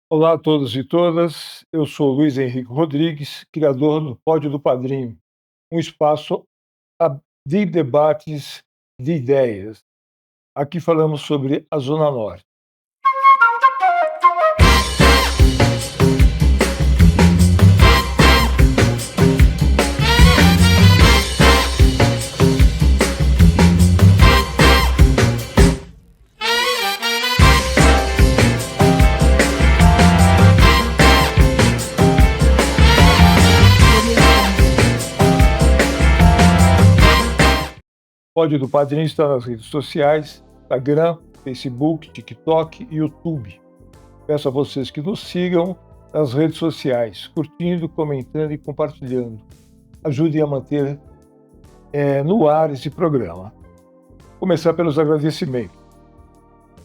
Olá a todos e todas, eu sou Luiz Henrique Rodrigues, criador do Pódio do Padrinho, um espaço de debates de ideias. Aqui falamos sobre a Zona Norte. O Pódio do Padrinho está nas redes sociais, Instagram, Facebook, TikTok e YouTube. Peço a vocês que nos sigam nas redes sociais, curtindo, comentando e compartilhando. Ajudem a manter no ar esse programa. Vou começar pelos agradecimentos.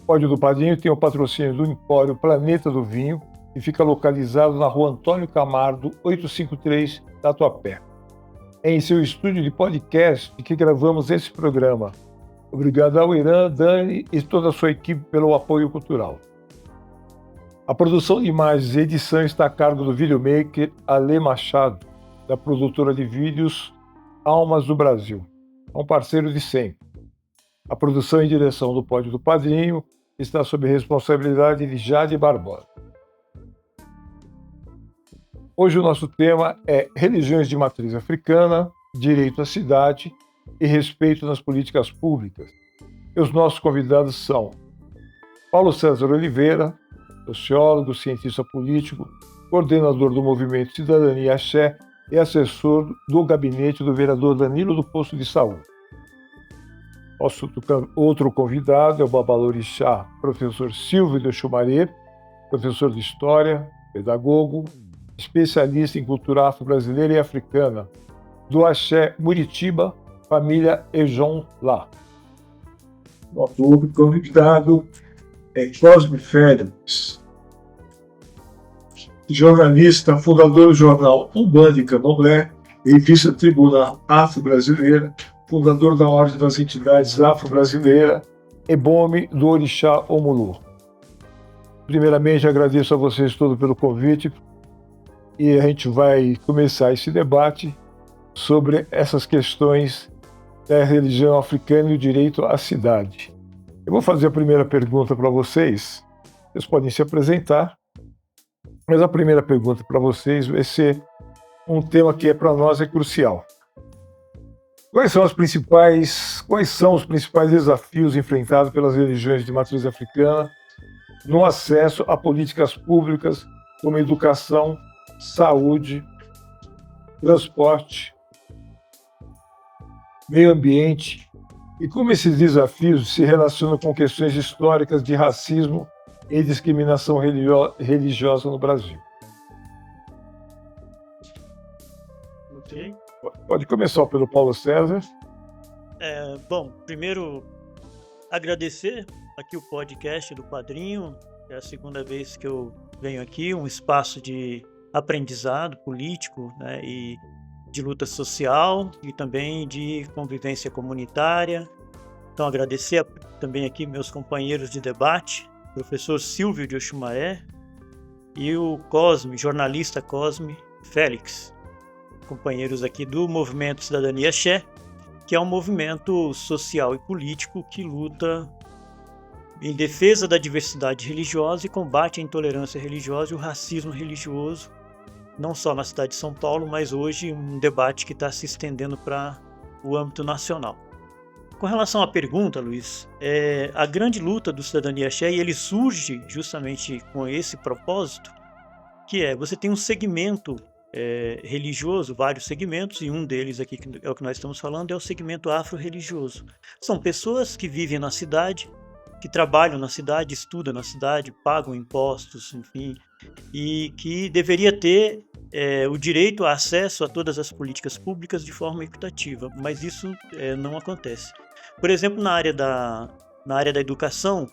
O Pódio do Padrinho tem o patrocínio do Empório Planeta do Vinho, que fica localizado na rua Antônio Camargo, 853, Tatuapé. É em seu estúdio de podcast que gravamos esse programa. Obrigado ao Irã, Dani e toda a sua equipe pelo apoio cultural. A produção de imagens e edição está a cargo do videomaker Ale Machado, da produtora de vídeos Almas do Brasil, um parceiro de sempre. A produção e direção do Pódio do Padrinho está sob responsabilidade de Jade Barbosa. Hoje o nosso tema é religiões de matriz africana, direito à cidade e respeito nas políticas públicas. E os nossos convidados são Paulo César Oliveira, sociólogo, cientista político, coordenador do Movimento Cidadania Axé e assessor do gabinete do vereador Danilo do Posto de Saúde. Nosso outro convidado é o babalorixá professor Silvio de Oxumaré, professor de História, pedagogo, especialista em cultura afro-brasileira e africana, do Axé Muritiba, família Ejon Lá. Nosso outro convidado é Cosme Félix, jornalista, fundador do jornal Umbanda de Candomblé, revista Tribuna Afro-Brasileira, fundador da Ordem das Entidades Afro-Brasileira, Ebome do Orixá Omulu. Primeiramente, agradeço a vocês todos pelo convite e a gente vai começar esse debate sobre essas questões da religião africana e o direito à cidade. Eu vou fazer a primeira pergunta para vocês, vocês podem se apresentar, mas a primeira pergunta para vocês vai ser um tema que para nós é crucial. Quais são os principais desafios enfrentados pelas religiões de matriz africana no acesso a políticas públicas como educação, saúde, transporte, meio ambiente, e como esses desafios se relacionam com questões históricas de racismo e discriminação religiosa no Brasil? Ok. Pode começar pelo Paulo César. Bom, primeiro agradecer aqui o podcast do Padrinho, é a segunda vez que eu venho aqui, um espaço de aprendizado político, né, e de luta social e também de convivência comunitária. Então agradecer também aqui meus companheiros de debate, professor Silvio de Oxumaré e o Cosme, jornalista Cosme Félix, companheiros aqui do Movimento Cidadania Axé, que é um movimento social e político que luta em defesa da diversidade religiosa e combate a intolerância religiosa e o racismo religioso, não só na cidade de São Paulo, mas hoje um debate que está se estendendo para o âmbito nacional. Com relação à pergunta, Luiz, a grande luta do Cidadania Axé, e ele surge justamente com esse propósito, que você tem um segmento religioso, vários segmentos, e um deles aqui, que é o que nós estamos falando, é o segmento afro-religioso. São pessoas que vivem na cidade, que trabalham na cidade, estudam na cidade, pagam impostos, enfim, e que deveria ter o direito a acesso a todas as políticas públicas de forma equitativa, mas isso não acontece. Por exemplo, na área da educação,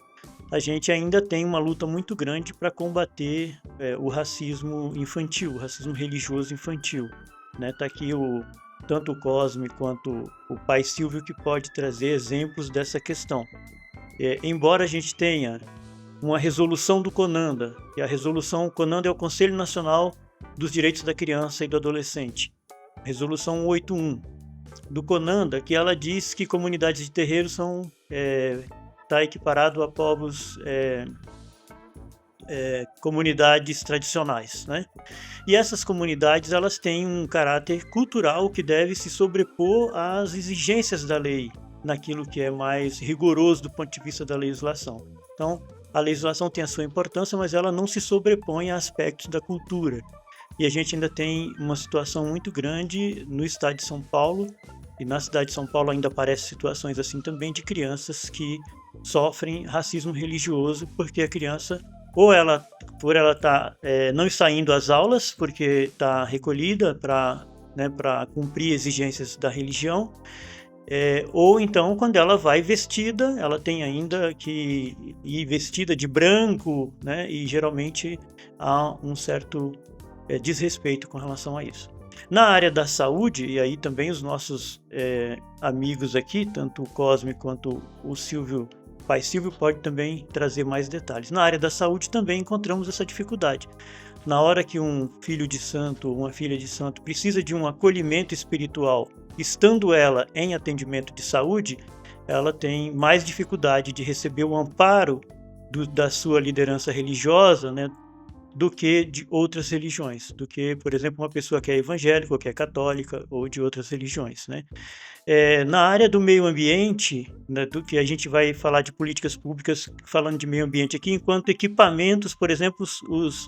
a gente ainda tem uma luta muito grande para combater o racismo infantil, o racismo religioso infantil. Tá aqui tanto o Cosme quanto o pai Silvio que pode trazer exemplos dessa questão. Embora a gente tenha uma resolução do CONANDA, que a resolução CONANDA é o Conselho Nacional dos Direitos da Criança e do Adolescente, resolução 181 do CONANDA, que ela diz que comunidades de terreiro está equiparado a povos, comunidades tradicionais, né? E essas comunidades, elas têm um caráter cultural que deve se sobrepor às exigências da lei, naquilo que é mais rigoroso do ponto de vista da legislação. Então, a legislação tem a sua importância, mas ela não se sobrepõe a aspectos da cultura. E a gente ainda tem uma situação muito grande no estado de São Paulo, e na cidade de São Paulo ainda aparecem situações assim também de crianças que sofrem racismo religioso, porque a criança, ou ela, por ela não está indo às aulas, porque está recolhida para cumprir exigências da religião, ou então quando ela vai vestida, ela tem ainda que ir vestida de branco, né? E geralmente há um certo desrespeito com relação a isso. Na área da saúde, e aí também os nossos amigos aqui, tanto o Cosme quanto o Silvio, pai Silvio, pode também trazer mais detalhes. Na área da saúde também encontramos essa dificuldade. Na hora que um filho de santo ou uma filha de santo precisa de um acolhimento espiritual, estando ela em atendimento de saúde, ela tem mais dificuldade de receber o amparo da sua liderança religiosa, né, do que de outras religiões, do que, por exemplo, uma pessoa que é evangélica, ou que é católica, ou de outras religiões, né? Na área do meio ambiente, né, do que a gente vai falar de políticas públicas, falando de meio ambiente aqui, enquanto equipamentos, por exemplo, os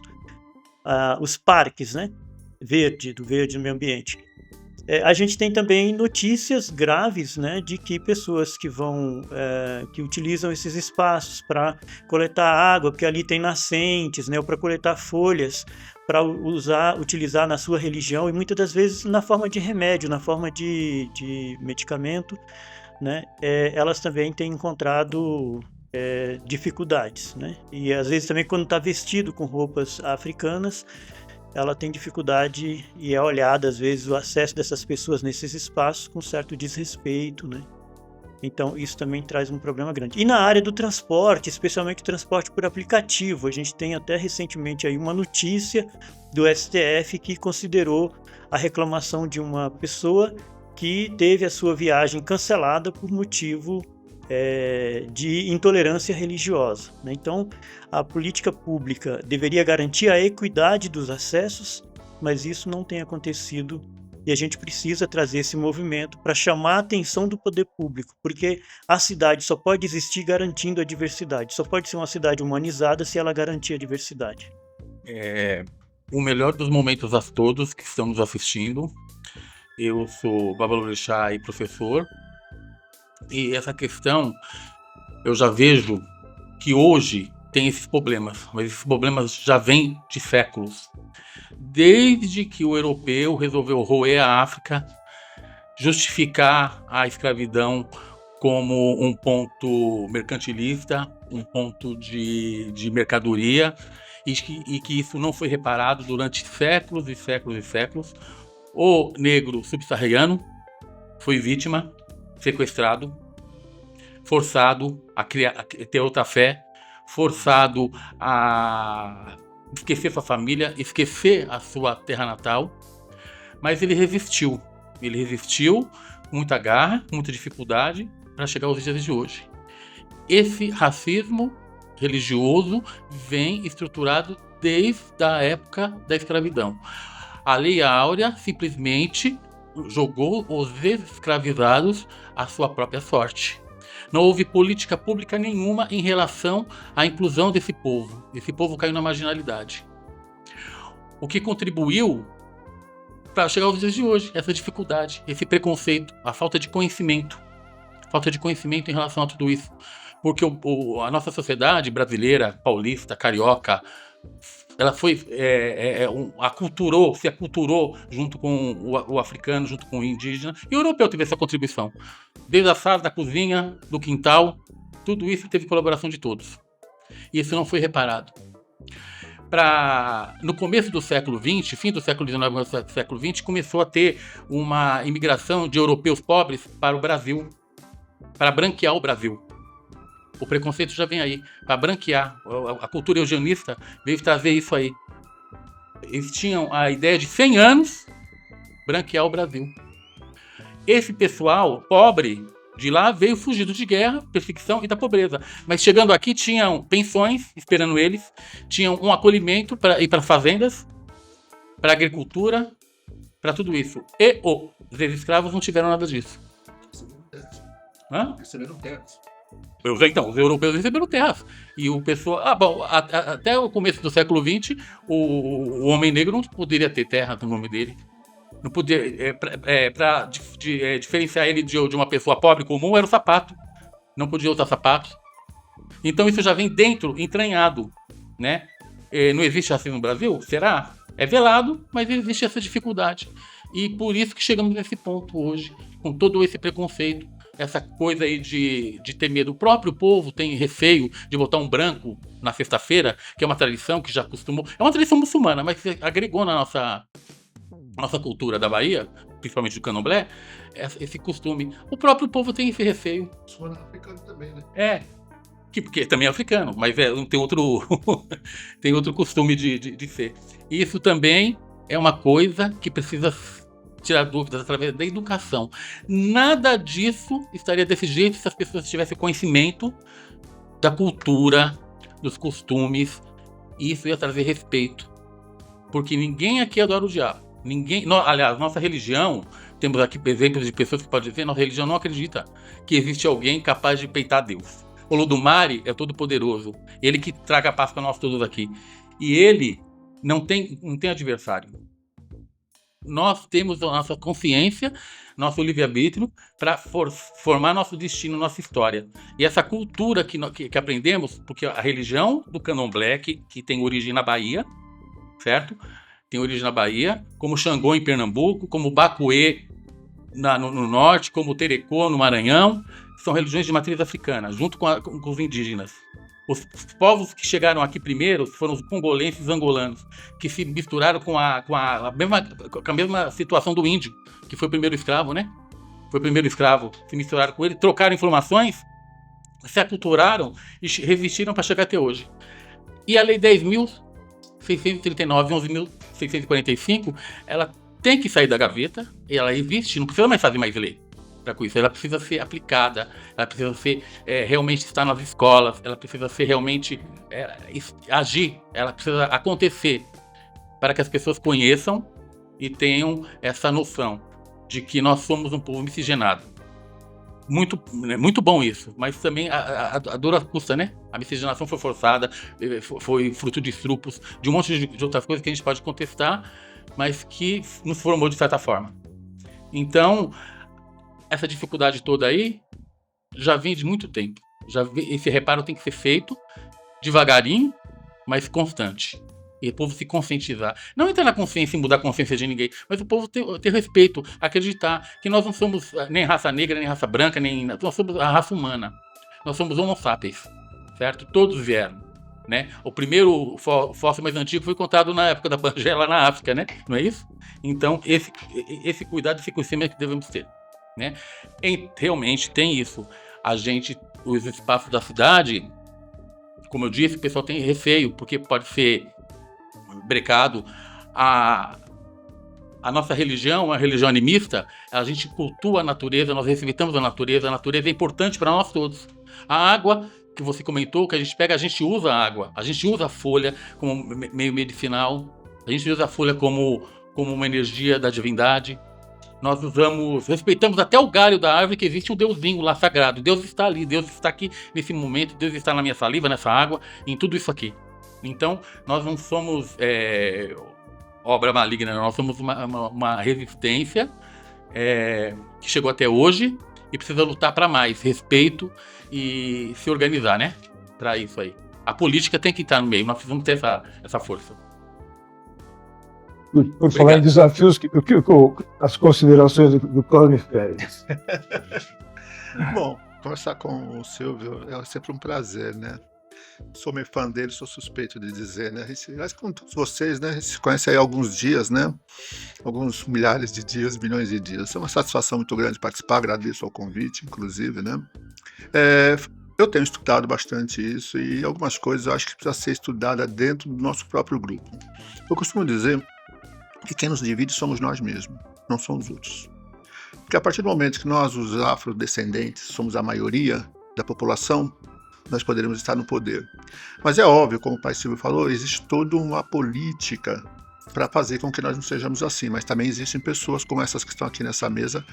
parques, né? Do verde no meio ambiente. A gente tem também notícias graves, né, de que pessoas que utilizam esses espaços para coletar água, porque ali tem nascentes, né, ou para coletar folhas, para utilizar na sua religião, e muitas das vezes na forma de remédio, na forma de medicamento, né, elas também têm encontrado dificuldades, né, e às vezes também quando está vestido com roupas africanas, ela tem dificuldade e é olhada, às vezes, o acesso dessas pessoas nesses espaços com certo desrespeito, né? Então, isso também traz um problema grande. E na área do transporte, especialmente o transporte por aplicativo, a gente tem até recentemente aí uma notícia do STF que considerou a reclamação de uma pessoa que teve a sua viagem cancelada por motivo de intolerância religiosa, né? Então, a política pública deveria garantir a equidade dos acessos, mas isso não tem acontecido e a gente precisa trazer esse movimento para chamar a atenção do poder público, porque a cidade só pode existir garantindo a diversidade, só pode ser uma cidade humanizada se ela garantir a diversidade. O melhor dos momentos a todos que estão nos assistindo. Eu sou babalorixá e professor. E essa questão, eu já vejo que hoje tem esses problemas, mas esses problemas já vêm de séculos. Desde que o europeu resolveu roer a África, justificar a escravidão como um ponto mercantilista, um ponto de mercadoria, e que isso não foi reparado durante séculos e séculos e séculos. O negro subsaariano foi vítima, sequestrado, forçado a ter outra fé, forçado a esquecer sua família, esquecer a sua terra natal, mas ele resistiu com muita garra, com muita dificuldade para chegar aos dias de hoje. Esse racismo religioso vem estruturado desde a época da escravidão. A Lei Áurea simplesmente jogou os escravizados à sua própria sorte. Não houve política pública nenhuma em relação à inclusão desse povo. Esse povo caiu na marginalidade. O que contribuiu para chegar aos dias de hoje, essa dificuldade, esse preconceito, a falta de conhecimento em relação a tudo isso. Porque a nossa sociedade brasileira, paulista, carioca, ela foi se aculturou junto com o africano, junto com o indígena, e o europeu teve essa contribuição. Desde a sala, da cozinha, do quintal, tudo isso teve colaboração de todos. E isso não foi reparado. No começo do século XX, fim do século XIX, século XX, começou a ter uma imigração de europeus pobres para o Brasil, para branquear o Brasil. O preconceito já vem aí, para branquear. A cultura eugenista veio trazer isso aí. Eles tinham a ideia de 100 anos branquear o Brasil. Esse pessoal pobre de lá veio fugido de guerra, perseguição e da pobreza. Mas chegando aqui tinham pensões esperando eles, tinham um acolhimento para ir para fazendas, para agricultura, para tudo isso. E os ex-escravos não tiveram nada disso. Receberam terras. Então, os europeus receberam terras. E o pessoal. Até o começo do século XX, o homem negro não poderia ter terra no nome dele. Não podia. Para diferenciar ele de uma pessoa pobre comum, era o sapato. Não podia usar sapato. Então isso já vem dentro, entranhado. Né? Não existe racismo no Brasil? Será? É velado, mas existe essa dificuldade. E por isso que chegamos nesse ponto hoje, com todo esse preconceito. Essa coisa aí de ter medo. O próprio povo tem receio de botar um branco na sexta-feira, que é uma tradição que já acostumou. É uma tradição muçulmana, mas agregou na nossa cultura da Bahia, principalmente do candomblé, esse costume. O próprio povo tem esse receio. Muçulmano africano também, né? Porque também é africano, mas tem outro, tem outro costume de ser. E isso também é uma coisa que precisa tirar dúvidas através da educação. Nada disso estaria desse jeito se as pessoas tivessem conhecimento da cultura, dos costumes, e isso ia trazer respeito. Porque ninguém aqui adora o diabo. Aliás, nossa religião, temos aqui exemplos de pessoas que podem dizer, nossa religião não acredita que existe alguém capaz de peitar Deus. O Olodumare é todo poderoso, ele que traga a paz para nós todos aqui. E ele não tem adversário. Nós temos a nossa consciência, nosso livre-arbítrio, para formar nosso destino, nossa história. E essa cultura que aprendemos, porque a religião do candomblé, que tem origem na Bahia, certo? Tem origem na Bahia, como Xangô em Pernambuco, como Bacuê no norte, como Terecô no Maranhão, são religiões de matriz africana, junto com os indígenas. Os povos que chegaram aqui primeiro foram os congolenses e angolanos, que se misturaram com a mesma situação do índio, que foi o primeiro escravo, né? Foi o primeiro escravo, se misturaram com ele, trocaram informações, se aculturaram e resistiram para chegar até hoje. E a Lei 10.639, 11.645, ela tem que sair da gaveta, ela existe, não precisa mais fazer mais lei. Com isso, ela precisa ser aplicada, ela precisa ser realmente estar nas escolas, ela precisa ser realmente agir, ela precisa acontecer para que as pessoas conheçam e tenham essa noção de que nós somos um povo miscigenado. Muito bom isso, mas também a dor custa, né? A miscigenação foi forçada, foi fruto de estrupos, de um monte de outras coisas que a gente pode contestar, mas que nos formou de certa forma. Então, essa dificuldade toda aí já vem de muito tempo. Esse reparo tem que ser feito devagarinho, mas constante. E o povo se conscientizar. Não entrar na consciência e mudar a consciência de ninguém, mas o povo ter respeito, acreditar que nós não somos nem raça negra, nem raça branca, nós somos a raça humana. Nós somos homo sapiens, certo? Todos vieram, né? O primeiro fóssil mais antigo foi encontrado na época da Pangeia, na África, né? Não é isso? Então, esse cuidado, esse conhecimento que devemos ter. Né? Realmente tem isso. Os espaços da cidade, como eu disse, o pessoal tem receio, porque pode ser brecado. A nossa religião, uma religião animista, a gente cultua a natureza, nós respeitamos a natureza é importante para nós todos. A água que você comentou, que a gente pega, a gente usa a água, a gente usa a folha como meio medicinal, a gente usa a folha como uma energia da divindade. Nós respeitamos até o galho da árvore, que existe um deusinho lá sagrado. Deus está ali, Deus está aqui nesse momento, Deus está na minha saliva, nessa água, em tudo isso aqui. Então, nós não somos obra maligna, nós somos uma resistência que chegou até hoje e precisa lutar para mais respeito e se organizar, né? Para isso aí. A política tem que estar no meio, nós precisamos ter essa força. Por falar em desafios, as considerações do Cláudio Félix. Bom, conversar com o Silvio é sempre um prazer, né? Sou meio fã dele, sou suspeito de dizer, né? Mas com todos vocês, né? A gente se conhece aí há alguns dias, né? Alguns milhares de dias, milhões de dias. É uma satisfação muito grande participar, agradeço ao convite, inclusive, né? eu tenho estudado bastante isso e algumas coisas eu acho que precisa ser estudada dentro do nosso próprio grupo. Eu costumo dizer que quem nos divide somos nós mesmos, não são os outros. Porque a partir do momento que nós, os afrodescendentes, somos a maioria da população, nós poderemos estar no poder. Mas é óbvio, como o pai Silvio falou, existe toda uma política para fazer com que nós não sejamos assim, mas também existem pessoas como essas que estão aqui nessa mesa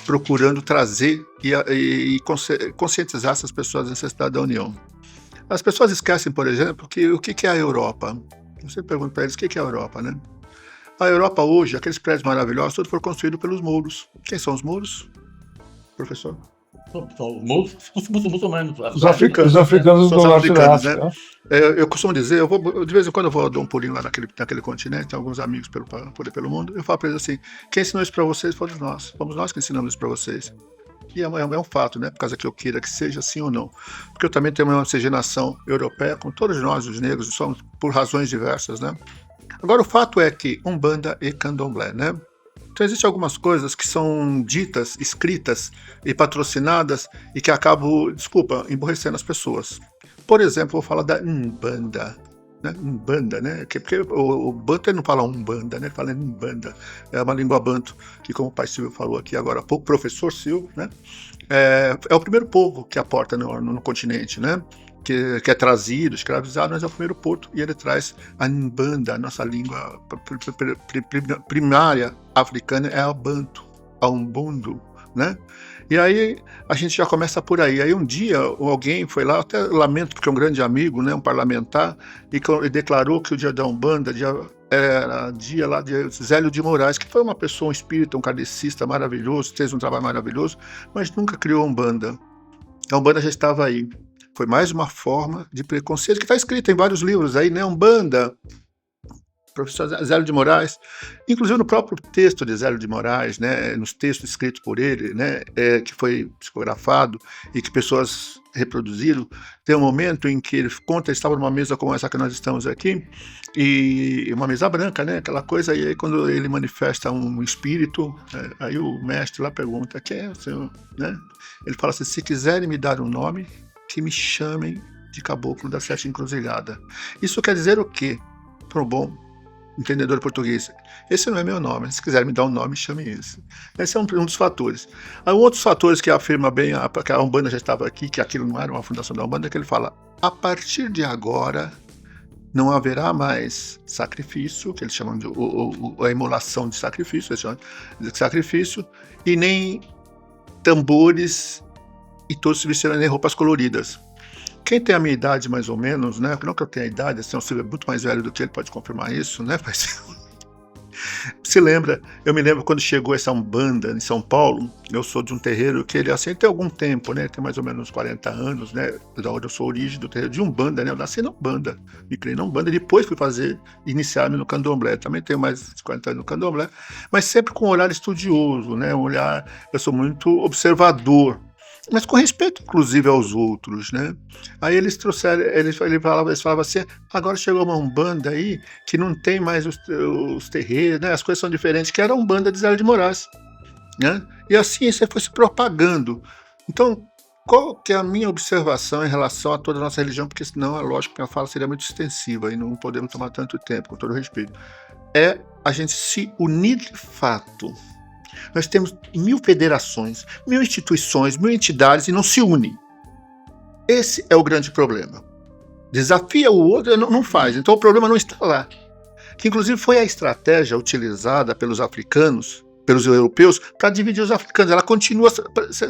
procurando trazer e conscientizar essas pessoas da necessidade da união. As pessoas esquecem, por exemplo, que o que é a Europa? Você pergunta para eles o que é a Europa, né? A Europa hoje, aqueles prédios maravilhosos, todos foram construídos pelos mouros. Quem são os mouros, professor? Os muçulmanos. Os africanos São do os norte da africanos, África. né? Eu costumo dizer, de vez em quando eu vou dar um pulinho lá naquele continente, tem alguns amigos pelo mundo, eu falo para eles assim, quem ensinou isso para vocês fomos nós que ensinamos isso para vocês. E é um fato, né? Por causa que eu queira que seja assim ou não. Porque eu também tenho uma miscigenação europeia, como todos nós, os negros, somos por razões diversas, né? Agora, o fato é que Umbanda e Candomblé, né? Então, existem algumas coisas que são ditas, escritas e patrocinadas e que acabam, emborrecendo as pessoas. Por exemplo, vou falar da Umbanda. Né? Umbanda, né? Porque o Banto ele não fala Umbanda, né? Ele fala Umbanda. É uma língua Banto, que como o pai Silvio falou aqui agora há pouco, professor Silvio, né? É o primeiro povo que aporta no continente, né? Que é trazido, escravizado, mas é o primeiro porto, e ele traz a Umbanda, a nossa língua primária africana é a Banto, a Umbundo, né? E aí a gente já começa por aí. Aí um dia alguém foi lá, até lamento porque é um grande amigo, né, um parlamentar, e declarou que o dia da Umbanda era dia lá de Zélio de Moraes, que foi uma pessoa, um espírita, um kardecista maravilhoso, fez um trabalho maravilhoso, mas nunca criou a Umbanda. A Umbanda já estava aí. Foi mais uma forma de preconceito que está escrita em vários livros aí, né? Umbanda, professor Zélio de Moraes, inclusive no próprio texto de Zélio de Moraes, né? Nos textos escritos por ele, né? Que foi psicografado e que pessoas reproduziram, tem um momento em que ele conta, ele estava numa mesa como essa que nós estamos aqui, e uma mesa branca, né? Aquela coisa, e aí quando ele manifesta um espírito, aí o mestre lá pergunta, quem é o senhor? Né? Ele fala assim, se quiserem me dar um nome, que me chamem de Caboclo da Sete Encruzilhada. Isso quer dizer o quê? Para um bom entendedor português. Esse não é meu nome, se quiser me dar um nome, chame esse. Esse é um dos fatores. Há outros fatores que afirma bem, que a Umbanda já estava aqui, que aquilo não era uma fundação da Umbanda, que ele fala, a partir de agora não haverá mais sacrifício, que eles chamam de a emulação de sacrifício, eles chamam de sacrifício, e nem tambores, e todos se vestiram em roupas coloridas. Quem tem a minha idade, mais ou menos, né? Não que eu tenha a idade, assim, o Silvio é muito mais velho do que ele, pode confirmar isso, né? Mas se lembra, eu me lembro quando chegou essa Umbanda em São Paulo, eu sou de um terreiro que ele assim tem algum tempo, né? Tem mais ou menos 40 anos, né? Da onde eu sou origem do terreiro de Umbanda, né? Eu nasci na Umbanda, me criei na Umbanda, depois fui iniciar-me no Candomblé. Também tenho mais de 40 anos no Candomblé, mas sempre com um olhar estudioso, né? Eu sou muito observador, mas com respeito, inclusive, aos outros, né? Aí eles trouxeram, eles falavam assim, agora chegou uma Umbanda aí, que não tem mais os terreiros, né? As coisas são diferentes, que era a Umbanda de Zélio de Moraes, né? E assim, isso foi se propagando. Então, qual que é a minha observação em relação a toda a nossa religião? Porque senão, é lógico que a fala seria muito extensiva e não podemos tomar tanto tempo, com todo respeito. É a gente se unir de fato. Nós temos 1000 federações, 1000 instituições, 1000 entidades e não se une. Esse é o grande problema. Desafia o outro, não faz. Então o problema não está lá. Que inclusive foi a estratégia utilizada pelos africanos, pelos europeus, para dividir os africanos. Ela continua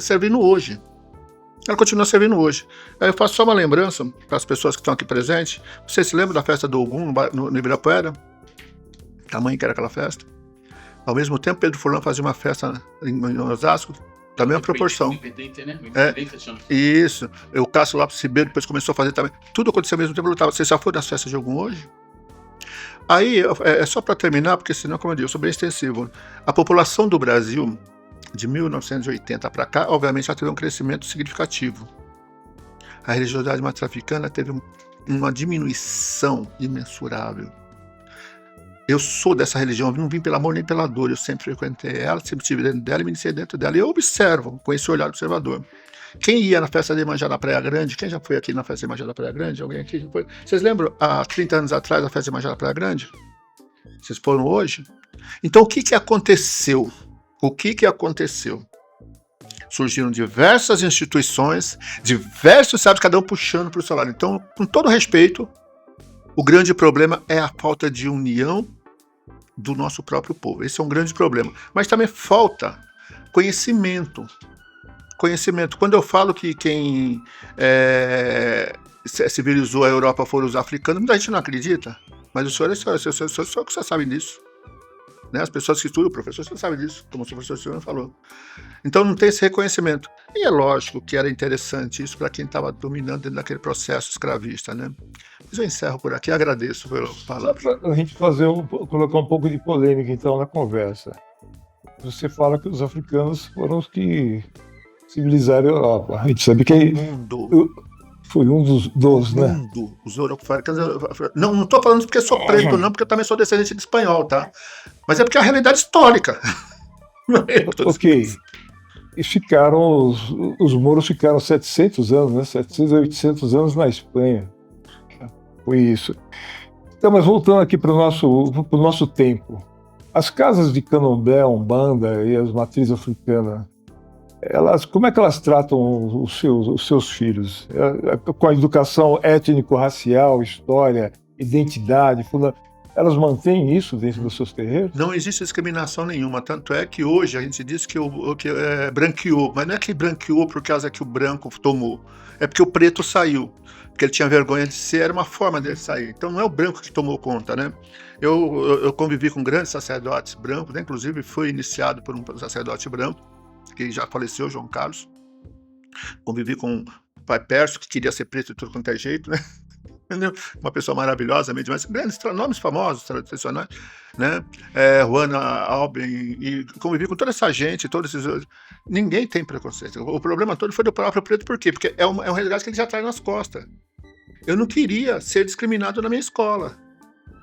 servindo hoje. Aí eu faço só uma lembrança para as pessoas que estão aqui presentes. Vocês se lembram da festa do Ogum no Ibirapuera? Tamanho que era aquela festa? Ao mesmo tempo, Pedro Furlan fazia uma festa em Osasco, da mesma proporção. Isso. O Cássio Lopes Ribeiro depois começou a fazer também. Tudo aconteceu ao mesmo tempo. Você já foi nas festas de Ogum hoje? Aí, é só para terminar, porque senão, como eu digo, eu sou bem extensivo. A população do Brasil, de 1980 para cá, obviamente já teve um crescimento significativo. A religiosidade matriarcana teve uma diminuição imensurável. Eu sou dessa religião, não vim pelo amor nem pela dor, eu sempre frequentei ela, sempre estive dentro dela e me iniciei dentro dela. E eu observo, com esse olhar observador. Quem ia na festa de Iemanjá na Praia Grande? Quem já foi aqui na festa de Iemanjá na Praia Grande? Alguém aqui já foi? Vocês lembram, há 30 anos atrás, a festa de Iemanjá na Praia Grande? Vocês foram hoje? Então, o que aconteceu? O que aconteceu? Surgiram diversas instituições, diversos sábios, cada um puxando para o seu lado. Então, com todo respeito, o grande problema é a falta de união do nosso próprio povo. Esse é um grande problema. Mas também falta conhecimento. Conhecimento. Quando eu falo que quem civilizou a Europa foram os africanos, muita gente não acredita. Mas o senhor que você sabe disso. Né? As pessoas que estudam, o professor, você sabe disso, como o professor Silvano falou. Então não tem esse reconhecimento. E é lógico que era interessante isso para quem estava dominando dentro daquele processo escravista, né? Mas eu encerro por aqui, agradeço pela palavra. Só para a gente colocar um pouco de polêmica então na conversa. Você fala que os africanos foram os que civilizaram a Europa. A gente sabe que foi um dos, né? Os africanos. Não estou falando porque sou preto, não, porque eu também sou descendente de espanhol, tá? Mas é porque é a realidade histórica. Ok. E ficaram, os mouros ficaram 700 anos, né? 700 a 800 anos na Espanha. Foi isso. Então, mas voltando aqui para o nosso tempo. As casas de Candomblé, Umbanda e as matrizes africanas, como é que elas tratam os seus filhos? Com a educação étnico-racial, história, identidade, elas mantêm isso dentro dos seus terreiros? Não existe discriminação nenhuma, tanto é que hoje a gente diz que branqueou, mas não é que branqueou por causa que o branco tomou, é porque o preto saiu, porque ele tinha vergonha de ser, era uma forma dele sair. Então não é o branco que tomou conta, né? Eu convivi com grandes sacerdotes brancos, né? Inclusive fui iniciado por um sacerdote branco, que já faleceu, João Carlos. Convivi com o pai Pércio, que queria ser preto de tudo quanto é jeito, né? Uma pessoa maravilhosa, mas grandes nomes famosos, tradicionais, né? Juana Albin, e convivi com toda essa gente, todos esses. Ninguém tem preconceito. O problema todo foi do próprio preto, por quê? Porque é um resgate que ele já traz nas costas. Eu não queria ser discriminado na minha escola,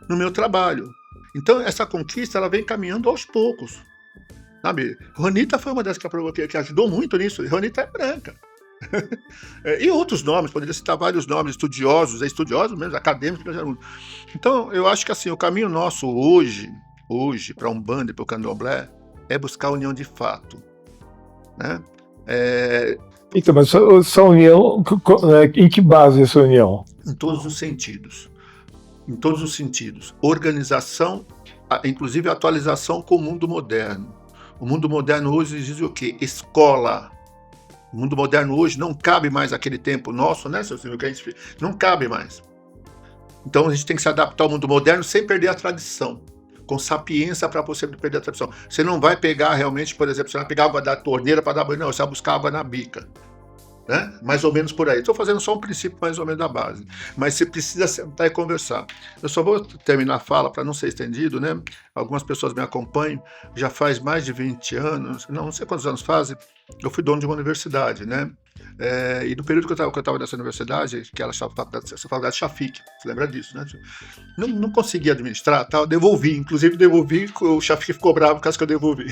no meu trabalho. Então, essa conquista, ela vem caminhando aos poucos. Sabe? Juanita foi uma das que ajudou muito nisso. Juanita é branca. E outros nomes, poderia citar vários nomes, estudiosos mesmo, acadêmicos. Então, eu acho que assim, o caminho nosso hoje para a Umbanda e para o Candomblé, é buscar a união de fato. Né? Então, mas essa união, em que base essa união? Em todos os sentidos. Em todos os sentidos. Organização, inclusive atualização com o mundo moderno. O mundo moderno hoje exige o quê? Escola. O mundo moderno hoje não cabe mais aquele tempo nosso, né, seu Silvio? Não cabe mais. Então a gente tem que se adaptar ao mundo moderno sem perder a tradição. Com sapiência para você não perder a tradição. Você não vai pegar realmente, por exemplo, você vai pegar água da torneira para dar banho, não, você vai buscar água na bica. Né? Mais ou menos por aí. Estou fazendo só um princípio mais ou menos da base. Mas você precisa sentar e conversar. Eu só vou terminar a fala para não ser estendido, né? Algumas pessoas me acompanham, já faz mais de 20 anos, não sei quantos anos fazem, eu fui dono de uma universidade, né? E no período que eu estava nessa universidade, que era essa faculdade Chafik, você lembra disso, né? Não consegui administrar, tá? Eu devolvi, o Chafik ficou bravo por causa que eu devolvi.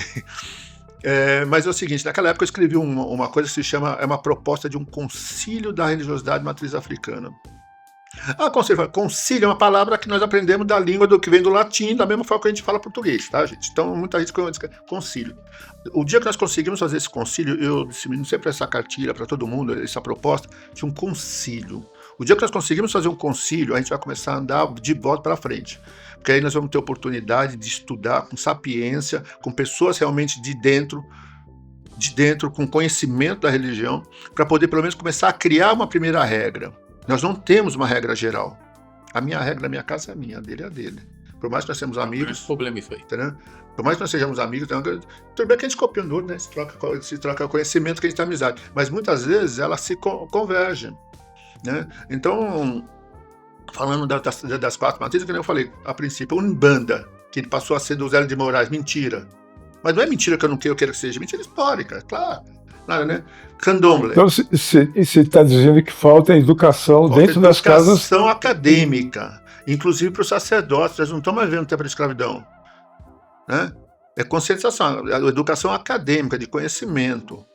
Mas é o seguinte, naquela época eu escrevi uma coisa que se chama, uma proposta de um concílio da religiosidade matriz africana. Concílio é uma palavra que nós aprendemos da língua que vem do latim, da mesma forma que a gente fala português, tá, gente? Então, muita gente conhece concílio. O dia que nós conseguimos fazer esse concílio, eu dissemino sempre essa cartilha para todo mundo, essa proposta de um concílio. O dia que nós conseguimos fazer um concílio, a gente vai começar a andar de volta para frente. Porque aí nós vamos ter oportunidade de estudar com sapiência, com pessoas realmente de dentro, com conhecimento da religião, para poder pelo menos começar a criar uma primeira regra. Nós não temos uma regra geral. A minha regra da minha casa é a minha, a dele é a dele. Por mais que nós sejamos amigos... Não é problema isso aí. Né? Por mais que nós sejamos amigos, tudo bem que a gente copia um outro, né? Se troca conhecimento, que a gente tem amizade. Mas muitas vezes elas se convergem. Né? Então, falando das quatro matrizes, que eu falei, a princípio, a Umbanda, que passou a ser do Zélio de Moraes, mentira. Mas não é mentira que eu quero que seja, mentira histórica, claro. Nada, né? Candomblé. Então, você está dizendo que falta educação dentro das casas... Educação acadêmica, inclusive para os sacerdotes, eles não estão mais vendo o tempo da escravidão. Né? É conscientização, a educação acadêmica, de conhecimento.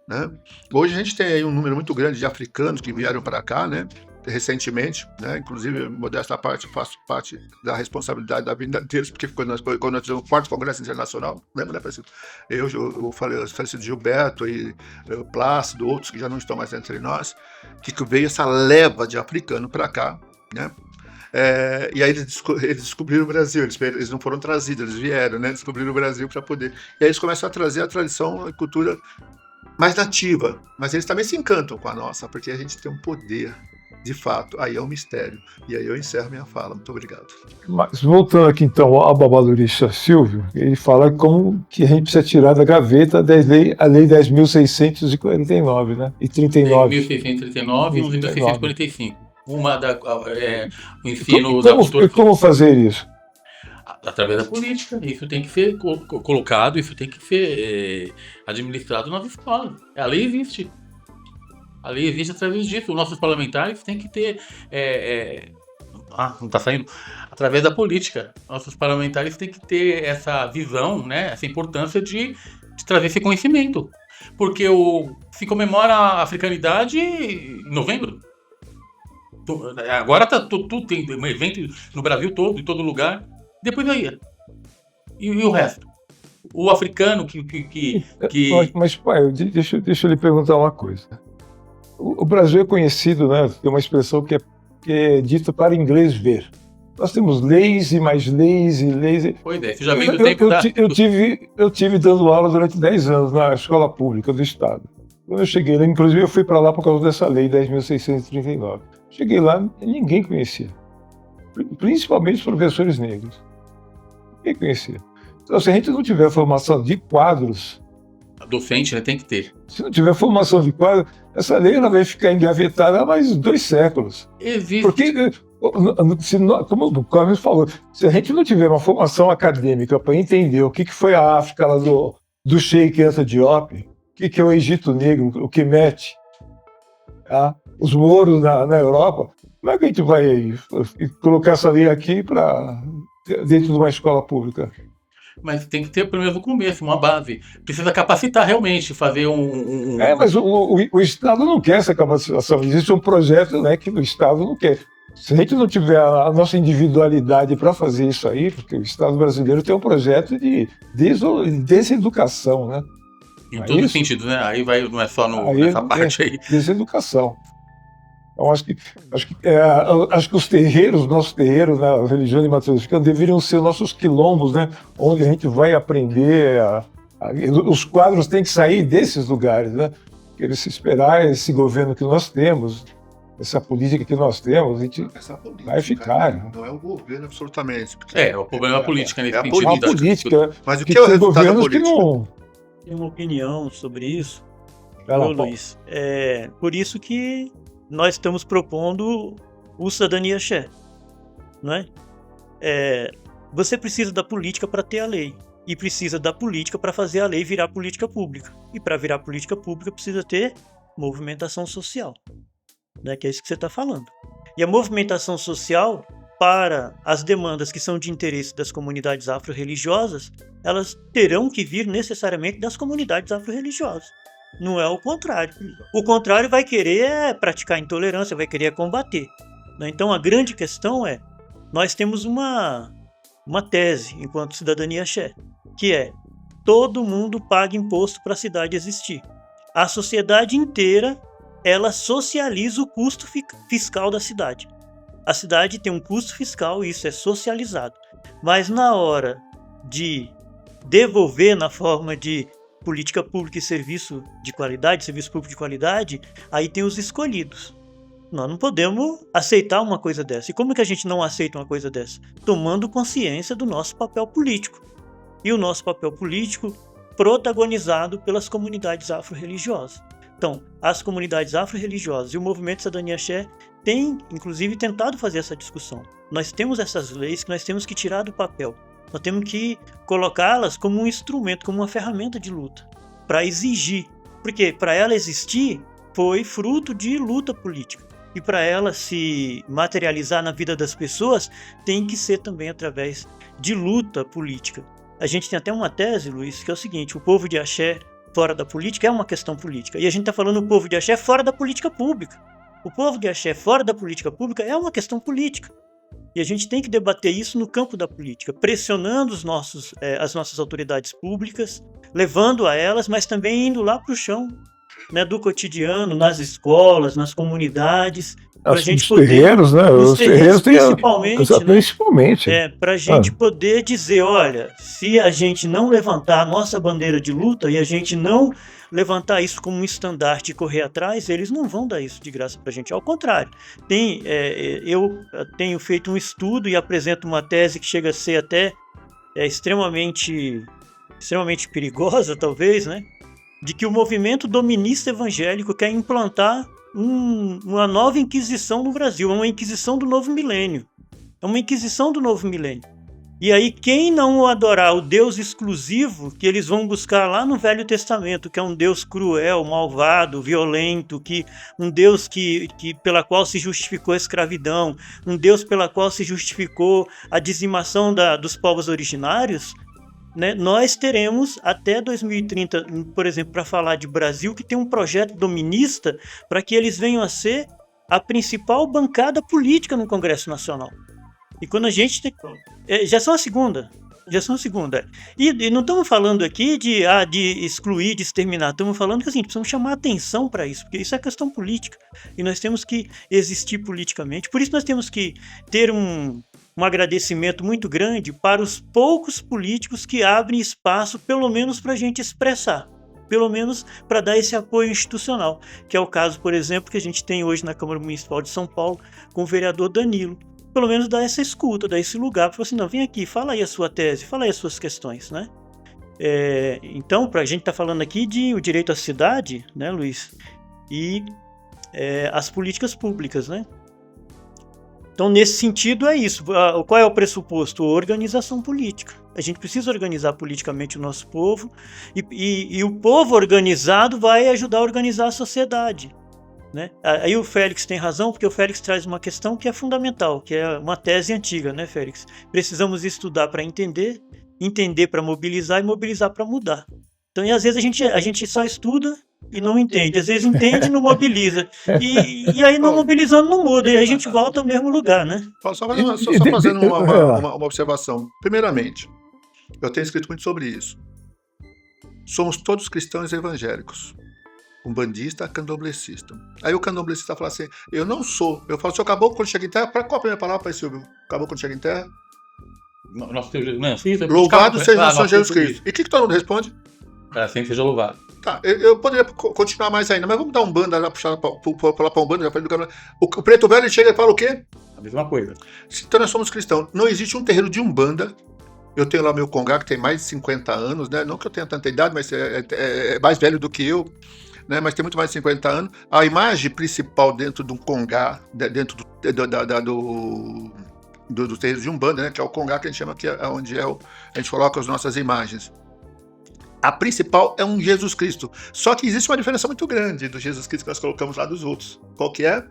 né? Hoje a gente tem aí um número muito grande de africanos que vieram para cá, né? Recentemente, né? Inclusive, modesta parte, faço parte da responsabilidade da vinda deles, porque quando nós fizemos o 4º Congresso Internacional, lembra, né, Francisco? Eu falei, o falecido Gilberto e o Plácido, outros que já não estão mais entre nós, que veio essa leva de africano para cá, né? E aí eles descobriram o Brasil, eles não foram trazidos, eles vieram, né? Descobriram o Brasil para poder. E aí eles começam a trazer a tradição e cultura mais nativa, mas eles também se encantam com a nossa, porque a gente tem um poder. De fato, aí é um mistério. E aí eu encerro minha fala. Muito obrigado. Mas voltando aqui então ao Babalorixá Silvio, ele fala como que a gente precisa tirar da gaveta a Lei 10.649, né? E 39. 1639 e 1645. Uma o ensino da E como fazer isso? Através da política. Isso tem que ser colocado, isso tem que ser administrado nas escolas. A lei existe. A lei existe através disso. Os nossos parlamentares têm que ter... não está saindo. Através da política. Nossos parlamentares têm que ter essa visão, né? Essa importância de trazer esse conhecimento. Porque se comemora a africanidade em novembro. Agora tudo tem um evento no Brasil todo, em todo lugar. Depois aí. E o resto? O africano que... Mas, pai, deixa eu lhe perguntar uma coisa. O Brasil é conhecido, né? Tem uma expressão que é dita para inglês ver. Nós temos leis e mais leis e leis. Pois é, você já vem do tempo eu tive dando aula durante 10 anos na escola pública do Estado. Quando eu cheguei lá, inclusive eu fui para lá por causa dessa lei 10.639. Cheguei lá e ninguém conhecia. Principalmente os professores negros. Ninguém conhecia. Então, se a gente não tiver formação de quadros... A docente, né, tem que ter. Se não tiver formação de quadro, essa lei ela vai ficar engavetada há mais 2 séculos. Existe. Porque, como o Cláudio falou, se a gente não tiver uma formação acadêmica para entender o que foi a África lá do Sheik Anta Diop, o que é o Egito Negro, o Kemet, tá? Os mouros na Europa, como é que a gente vai colocar essa lei aqui dentro de uma escola pública? Mas tem que ter pelo menos no começo, uma base. Precisa capacitar realmente, fazer mas o Estado não quer essa capacitação. Existe um projeto, né, que o Estado não quer. Se a gente não tiver a nossa individualidade para fazer isso aí, porque o Estado brasileiro tem um projeto de deseducação, né? Em todos os sentidos, né? Aí não é só nessa parte aí. Deseducação. Então, acho que os nossos terreiros, né, a religião de matriz africana, deveriam ser nossos quilombos, né, onde a gente vai aprender. Os quadros têm que sair desses lugares, né? Porque se esperar esse governo que nós temos, essa política que nós temos, a gente vai ficar. Não é o governo, absolutamente. O problema é a política nesse sentido. É a política. Mas o que é o resultado da política? Tem uma opinião sobre isso, Luiz. Por isso que nós estamos propondo o Cidadania Axé, não é? Você precisa da política para ter a lei, e precisa da política para fazer a lei virar política pública. E para virar política pública precisa ter movimentação social, né? Que é isso que você está falando. E a movimentação social, para as demandas que são de interesse das comunidades afro-religiosas, elas terão que vir necessariamente das comunidades afro-religiosas. Não é o contrário. O contrário vai querer praticar intolerância, vai querer combater. Então a grande questão é, nós temos uma tese enquanto Cidadania Axé, que é: todo mundo paga imposto para a cidade existir. A sociedade inteira, ela socializa o custo fiscal da cidade. A cidade tem um custo fiscal e isso é socializado. Mas na hora de devolver na forma de política pública e serviço público de qualidade, aí tem os escolhidos. Nós não podemos aceitar uma coisa dessa. E como é que a gente não aceita uma coisa dessa? Tomando consciência do nosso papel político. E o nosso papel político protagonizado pelas comunidades afro-religiosas. Então, as comunidades afro-religiosas e o movimento Cidadania Axé têm, inclusive, tentado fazer essa discussão. Nós temos essas leis que nós temos que tirar do papel. Nós temos que colocá-las como um instrumento, como uma ferramenta de luta, para exigir. Porque para ela existir, foi fruto de luta política. E para ela se materializar na vida das pessoas, tem que ser também através de luta política. A gente tem até uma tese, Luiz, que é o seguinte: o povo de Axé fora da política é uma questão política. E a gente está falando o povo de axé fora da política pública. O povo de axé fora da política pública é uma questão política. E a gente tem que debater isso no campo da política, pressionando as nossas autoridades públicas, levando a elas, mas também indo lá para o chão, né, do cotidiano, nas escolas, nas comunidades. Pra gente Os poder, terreiros, né? Os terreiros têm principalmente, né? Para a gente poder dizer, olha, se a gente não levantar a nossa bandeira de luta e a gente não levantar isso como um estandarte e correr atrás, eles não vão dar isso de graça para a gente. Ao contrário, eu tenho feito um estudo e apresento uma tese que chega a ser até extremamente perigosa, talvez, né? De que o movimento dominista evangélico quer implantar uma nova inquisição no Brasil, uma inquisição do novo milênio. É uma inquisição do novo milênio. E aí, quem não adorar o Deus exclusivo que eles vão buscar lá no Velho Testamento, que é um Deus cruel, malvado, violento, um Deus pela qual se justificou a escravidão, um Deus pela qual se justificou a dizimação dos povos originários, né, nós teremos até 2030, por exemplo, para falar de Brasil, que tem um projeto dominista para que eles venham a ser a principal bancada política no Congresso Nacional. E quando a gente tem... já são a segunda. E não estamos falando aqui de excluir, de exterminar. Estamos falando que assim, precisamos chamar atenção para isso, porque isso é questão política. E nós temos que existir politicamente. Por isso nós temos que ter um agradecimento muito grande para os poucos políticos que abrem espaço, pelo menos para a gente expressar, pelo menos para dar esse apoio institucional, que é o caso, por exemplo, que a gente tem hoje na Câmara Municipal de São Paulo com o vereador Danilo. Pelo menos dar essa escuta, dar esse lugar para falar assim, não, vem aqui, fala aí a sua tese, fala aí as suas questões, né? Então, a gente está falando aqui de o direito à cidade, né, Luiz? E as políticas públicas, né? Então, nesse sentido, é isso. Qual é o pressuposto? Organização política. A gente precisa organizar politicamente o nosso povo e o povo organizado vai ajudar a organizar a sociedade, né? Aí o Félix tem razão, porque o Félix traz uma questão que é fundamental, que é uma tese antiga, né, Félix? Precisamos estudar para entender para mobilizar e mobilizar para mudar. Então, e às vezes a gente só estuda e não entende. Às vezes entende e não mobiliza. E aí não mobilizando não muda. E aí a gente volta ao mesmo lugar, né? Só fazendo uma observação. Primeiramente, eu tenho escrito muito sobre isso. Somos todos cristãos evangélicos. Umbandista, candomblessista. Aí o candomblessista fala assim, eu não sou. Eu falo, senhor caboclo quando chega em terra, qual a primeira palavra para Silvio? Caboclo quando chega em terra? Louvado seja nosso Senhor Jesus Cristo. E o que todo mundo responde? Assim seja louvado. Tá, eu poderia continuar mais ainda, mas vamos dar Umbanda lá, puxar para Umbanda, já falei do caminho. O preto velho chega e fala o quê? A mesma coisa. Então nós somos cristãos. Não existe um terreiro de Umbanda. Eu tenho lá meu congá, que tem mais de 50 anos, né? Não que eu tenha tanta idade, mas é mais velho do que eu, né? Mas tem muito mais de 50 anos. A imagem principal dentro do congá, dentro do terreiro de Umbanda, né? Que é o congá que a gente chama, que é onde a gente coloca as nossas imagens. A principal é um Jesus Cristo. Só que existe uma diferença muito grande do Jesus Cristo que nós colocamos lá dos outros. Qual que é?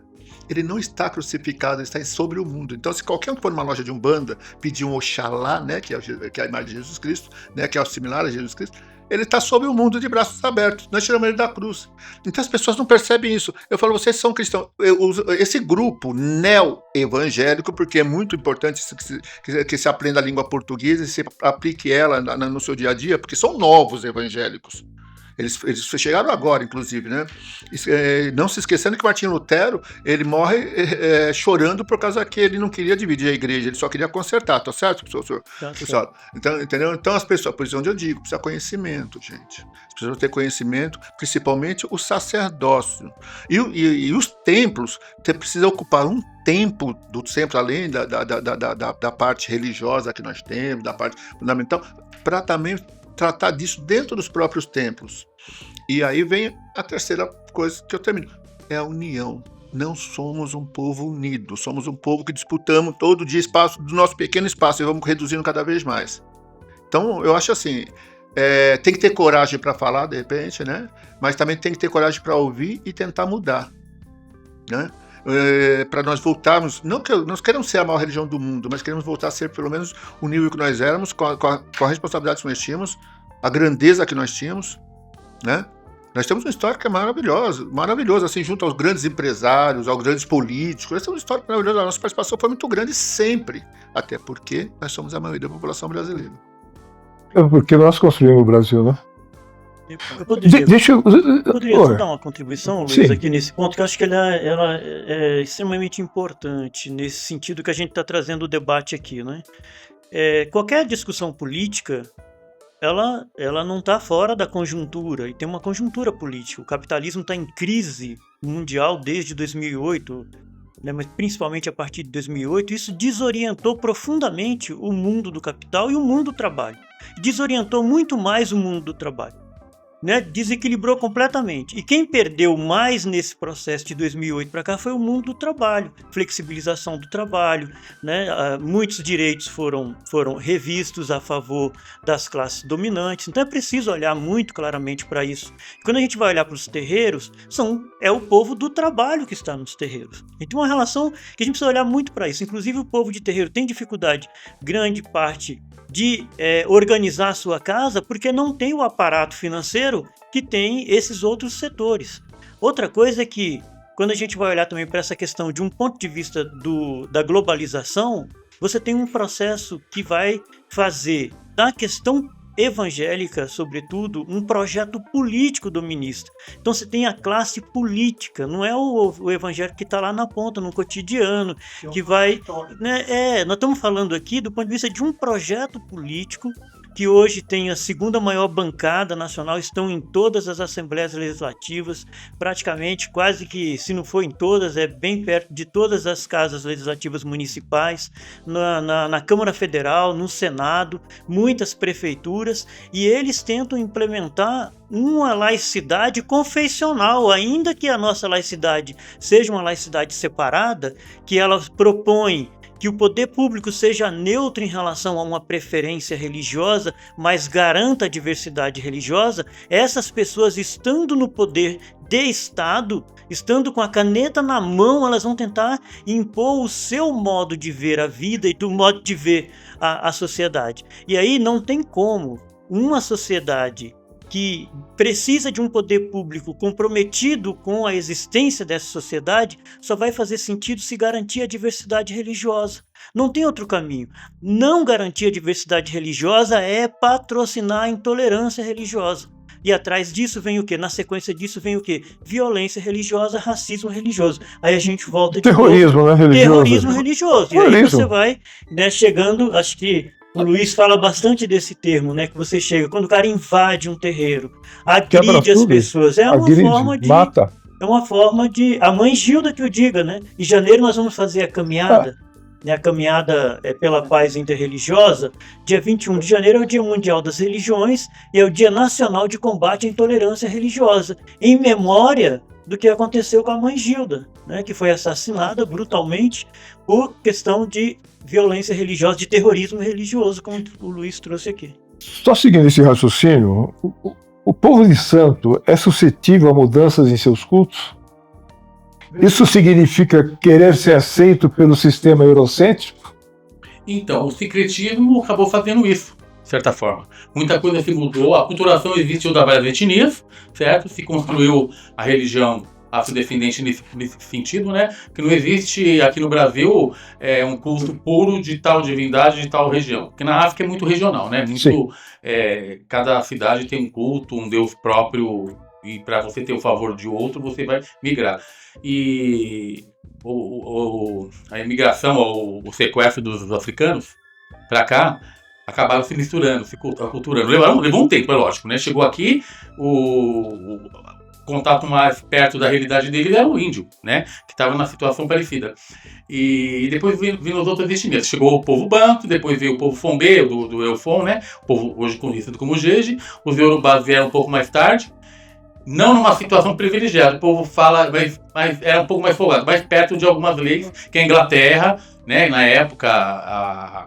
Ele não está crucificado, ele está sobre o mundo. Então, se qualquer um for numa loja de Umbanda pedir um Oxalá, né, que é a imagem de Jesus Cristo, né, que é o similar a Jesus Cristo, ele está sobre o mundo de braços abertos. Nós tiramos ele da cruz. Então as pessoas não percebem isso. Eu falo, vocês são cristãos. Esse grupo neo-evangélico, porque é muito importante que se aprenda a língua portuguesa e se aplique ela no seu dia a dia, porque são novos evangélicos. Eles chegaram agora, inclusive, né? Não se esquecendo que Martinho Lutero, ele morre chorando por causa que ele não queria dividir a igreja, ele só queria consertar, tá certo, professor? Pessoal? Então, entendeu? Então as pessoas, por isso onde eu digo, precisa conhecimento, gente. As pessoas ter conhecimento, principalmente o sacerdócio. E os templos, você precisa ocupar um tempo do templo, além da parte religiosa que nós temos, da parte fundamental, para também tratar disso dentro dos próprios templos. E aí vem a terceira coisa que eu termino. É a união. Não somos um povo unido. Somos um povo que disputamos todo dia espaço do nosso pequeno espaço e vamos reduzindo cada vez mais. Então, eu acho assim, tem que ter coragem para falar, de repente, né? Mas também tem que ter coragem para ouvir e tentar mudar, né? Para nós voltarmos, não que nós queremos ser a maior religião do mundo, mas queremos voltar a ser pelo menos o nível que nós éramos, com a responsabilidade que nós tínhamos, a grandeza que nós tínhamos, né? Nós temos um histórico que é maravilhoso, assim, junto aos grandes empresários, aos grandes políticos. Nós temos um histórico maravilhoso, a nossa participação foi muito grande sempre, até porque nós somos a maioria da população brasileira. É porque nós construímos o Brasil, né? Eu poderia Oi. dar uma contribuição, Luiz, Sim. aqui nesse ponto, que eu acho que ela é extremamente importante, nesse sentido que a gente está trazendo o debate aqui, né? Qualquer discussão política, ela não está fora da conjuntura, e tem uma conjuntura política. O capitalismo está em crise mundial desde 2008, né, mas principalmente a partir de 2008, isso desorientou profundamente o mundo do capital e o mundo do trabalho. Desorientou muito mais o mundo do trabalho, né? Desequilibrou completamente. E quem perdeu mais nesse processo de 2008 para cá foi o mundo do trabalho, flexibilização do trabalho, né? Muitos direitos foram revistos a favor das classes dominantes. Então é preciso olhar muito claramente para isso. Quando a gente vai olhar para os terreiros, é o povo do trabalho que está nos terreiros. E tem uma relação que a gente precisa olhar muito para isso. Inclusive o povo de terreiro tem dificuldade, grande parte, de organizar a sua casa porque não tem o aparato financeiro que tem esses outros setores. Outra coisa é que, quando a gente vai olhar também para essa questão de um ponto de vista da globalização, você tem um processo que vai fazer da questão evangélica, sobretudo, um projeto político dominista. Então você tem a classe política, não é o evangélico que está lá na ponta, no cotidiano, que vai... Né, nós estamos falando aqui do ponto de vista de um projeto político que hoje tem a segunda maior bancada nacional, estão em todas as assembleias legislativas, praticamente, quase que, se não for em todas, é bem perto de todas as casas legislativas municipais, na Câmara Federal, no Senado, muitas prefeituras, e eles tentam implementar uma laicidade confessional, ainda que a nossa laicidade seja uma laicidade separada, que ela propõe que o poder público seja neutro em relação a uma preferência religiosa, mas garanta a diversidade religiosa. Essas pessoas, estando no poder de Estado, estando com a caneta na mão, elas vão tentar impor o seu modo de ver a vida e do modo de ver a sociedade. E aí não tem como uma sociedade que precisa de um poder público comprometido com a existência dessa sociedade, só vai fazer sentido se garantir a diversidade religiosa. Não tem outro caminho. Não garantir a diversidade religiosa é patrocinar a intolerância religiosa. E atrás disso vem o quê? Na sequência disso vem o quê? Violência religiosa, racismo religioso. Aí a gente volta de Terrorismo, novo. né? Religioso. Terrorismo religioso. E aí você vai, né, chegando, acho que o Luiz fala bastante desse termo, né? Que você chega, quando o cara invade um terreiro, agride as pessoas. É uma forma de... Mata. É uma forma de... A mãe Gilda que o diga, né? Em janeiro nós vamos fazer a caminhada. Né, a caminhada pela paz interreligiosa. Dia 21 de janeiro é o Dia Mundial das Religiões e é o Dia Nacional de Combate à Intolerância Religiosa, em memória do que aconteceu com a mãe Gilda, né, que foi assassinada brutalmente por questão de violência religiosa, de terrorismo religioso, como o Luiz trouxe aqui. Só seguindo esse raciocínio, o povo de santo é suscetível a mudanças em seus cultos? Isso significa querer ser aceito pelo sistema eurocêntrico? Então, o secretismo acabou fazendo isso, de certa forma. Muita coisa se mudou, a aculturação existiu das várias etnias, certo? Se construiu a religião afrodescendente nesse sentido, né? Que não existe aqui no Brasil um culto puro de tal divindade de tal região. Porque na África é muito regional, né? Cada cidade tem um culto, um deus próprio, e para você ter o favor de outro, você vai migrar. E a imigração, o sequestro dos africanos para cá, acabaram se misturando, se aculturando. Levou um tempo, é lógico, né? Chegou aqui, o contato mais perto da realidade dele era o índio, né? Que estava na situação parecida. E depois viram as outras etnias. Chegou o povo banto, depois veio o povo fombê, do Eufon, né? O povo hoje conhecido como Jeje. Os iorubás vieram um pouco mais tarde. Não numa situação privilegiada, o povo fala, mas era um pouco mais folgado, mais perto de algumas leis que a Inglaterra, né, na época, a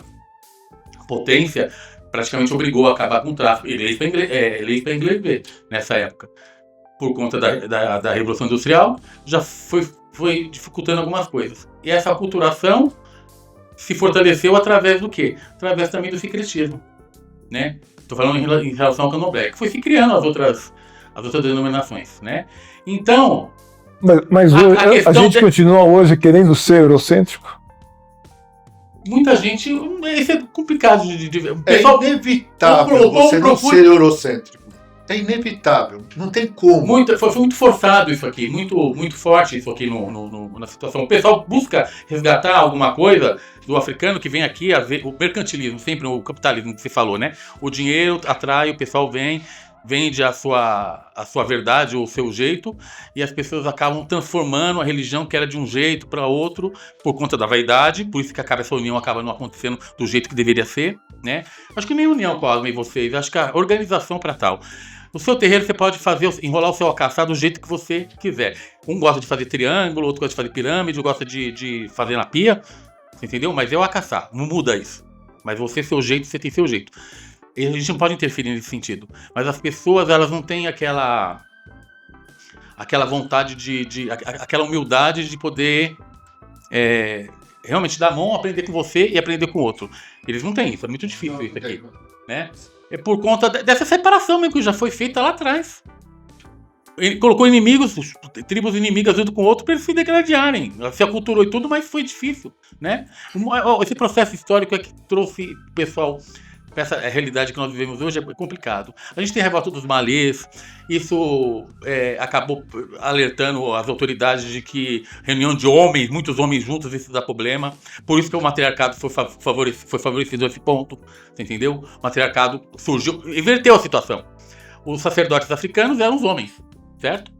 potência praticamente obrigou a acabar com o tráfico, e leis para inglês ver nessa época. Por conta da Revolução Industrial, já foi dificultando algumas coisas. E essa aculturação se fortaleceu através do quê? Através também do secretismo, né? Estou falando em relação ao Candomblé, que foi se criando as outras denominações, né? Então, Mas A a questão gente continua hoje querendo ser eurocêntrico? muita gente, isso é complicado o É pessoal inevitável você não ser eurocêntrico. É inevitável. Não tem como. foi muito forçado isso aqui, muito forte isso aqui na situação. O pessoal busca resgatar alguma coisa do africano que vem aqui a ver o mercantilismo, sempre o capitalismo que você falou, né? O dinheiro atrai, o pessoal vende a sua verdade ou o seu jeito, e as pessoas acabam transformando a religião que era de um jeito para outro por conta da vaidade, por isso que essa união acaba não acontecendo do jeito que deveria ser, né? Acho que nem união, Cosme, e vocês, acho que a organização para tal. No seu terreiro você pode enrolar o seu alcaçar do jeito que você quiser. Um gosta de fazer triângulo, outro gosta de fazer pirâmide, outro gosta de fazer na pia, você entendeu? Mas é o alcaçar, não muda isso. Mas seu jeito, você tem seu jeito. E a gente não pode interferir nesse sentido. Mas as pessoas, elas não têm aquela vontade aquela humildade de poder realmente dar a mão, aprender com você e aprender com o outro. Eles não têm isso, é muito difícil isso aqui, né? É por conta dessa separação mesmo que já foi feita lá atrás. Ele colocou inimigos, tribos inimigas junto com o outro para eles se degradarem. Se aculturou e tudo, mas foi difícil, né? Esse processo histórico é que trouxe o pessoal para essa realidade que nós vivemos hoje, é complicado. A gente tem a revolta dos malês, isso acabou alertando as autoridades de que reunião de homens, muitos homens juntos, isso dá problema. Por isso que o matriarcado foi favorecido a esse ponto, você entendeu? O matriarcado surgiu, inverteu a situação. Os sacerdotes africanos eram os homens, certo?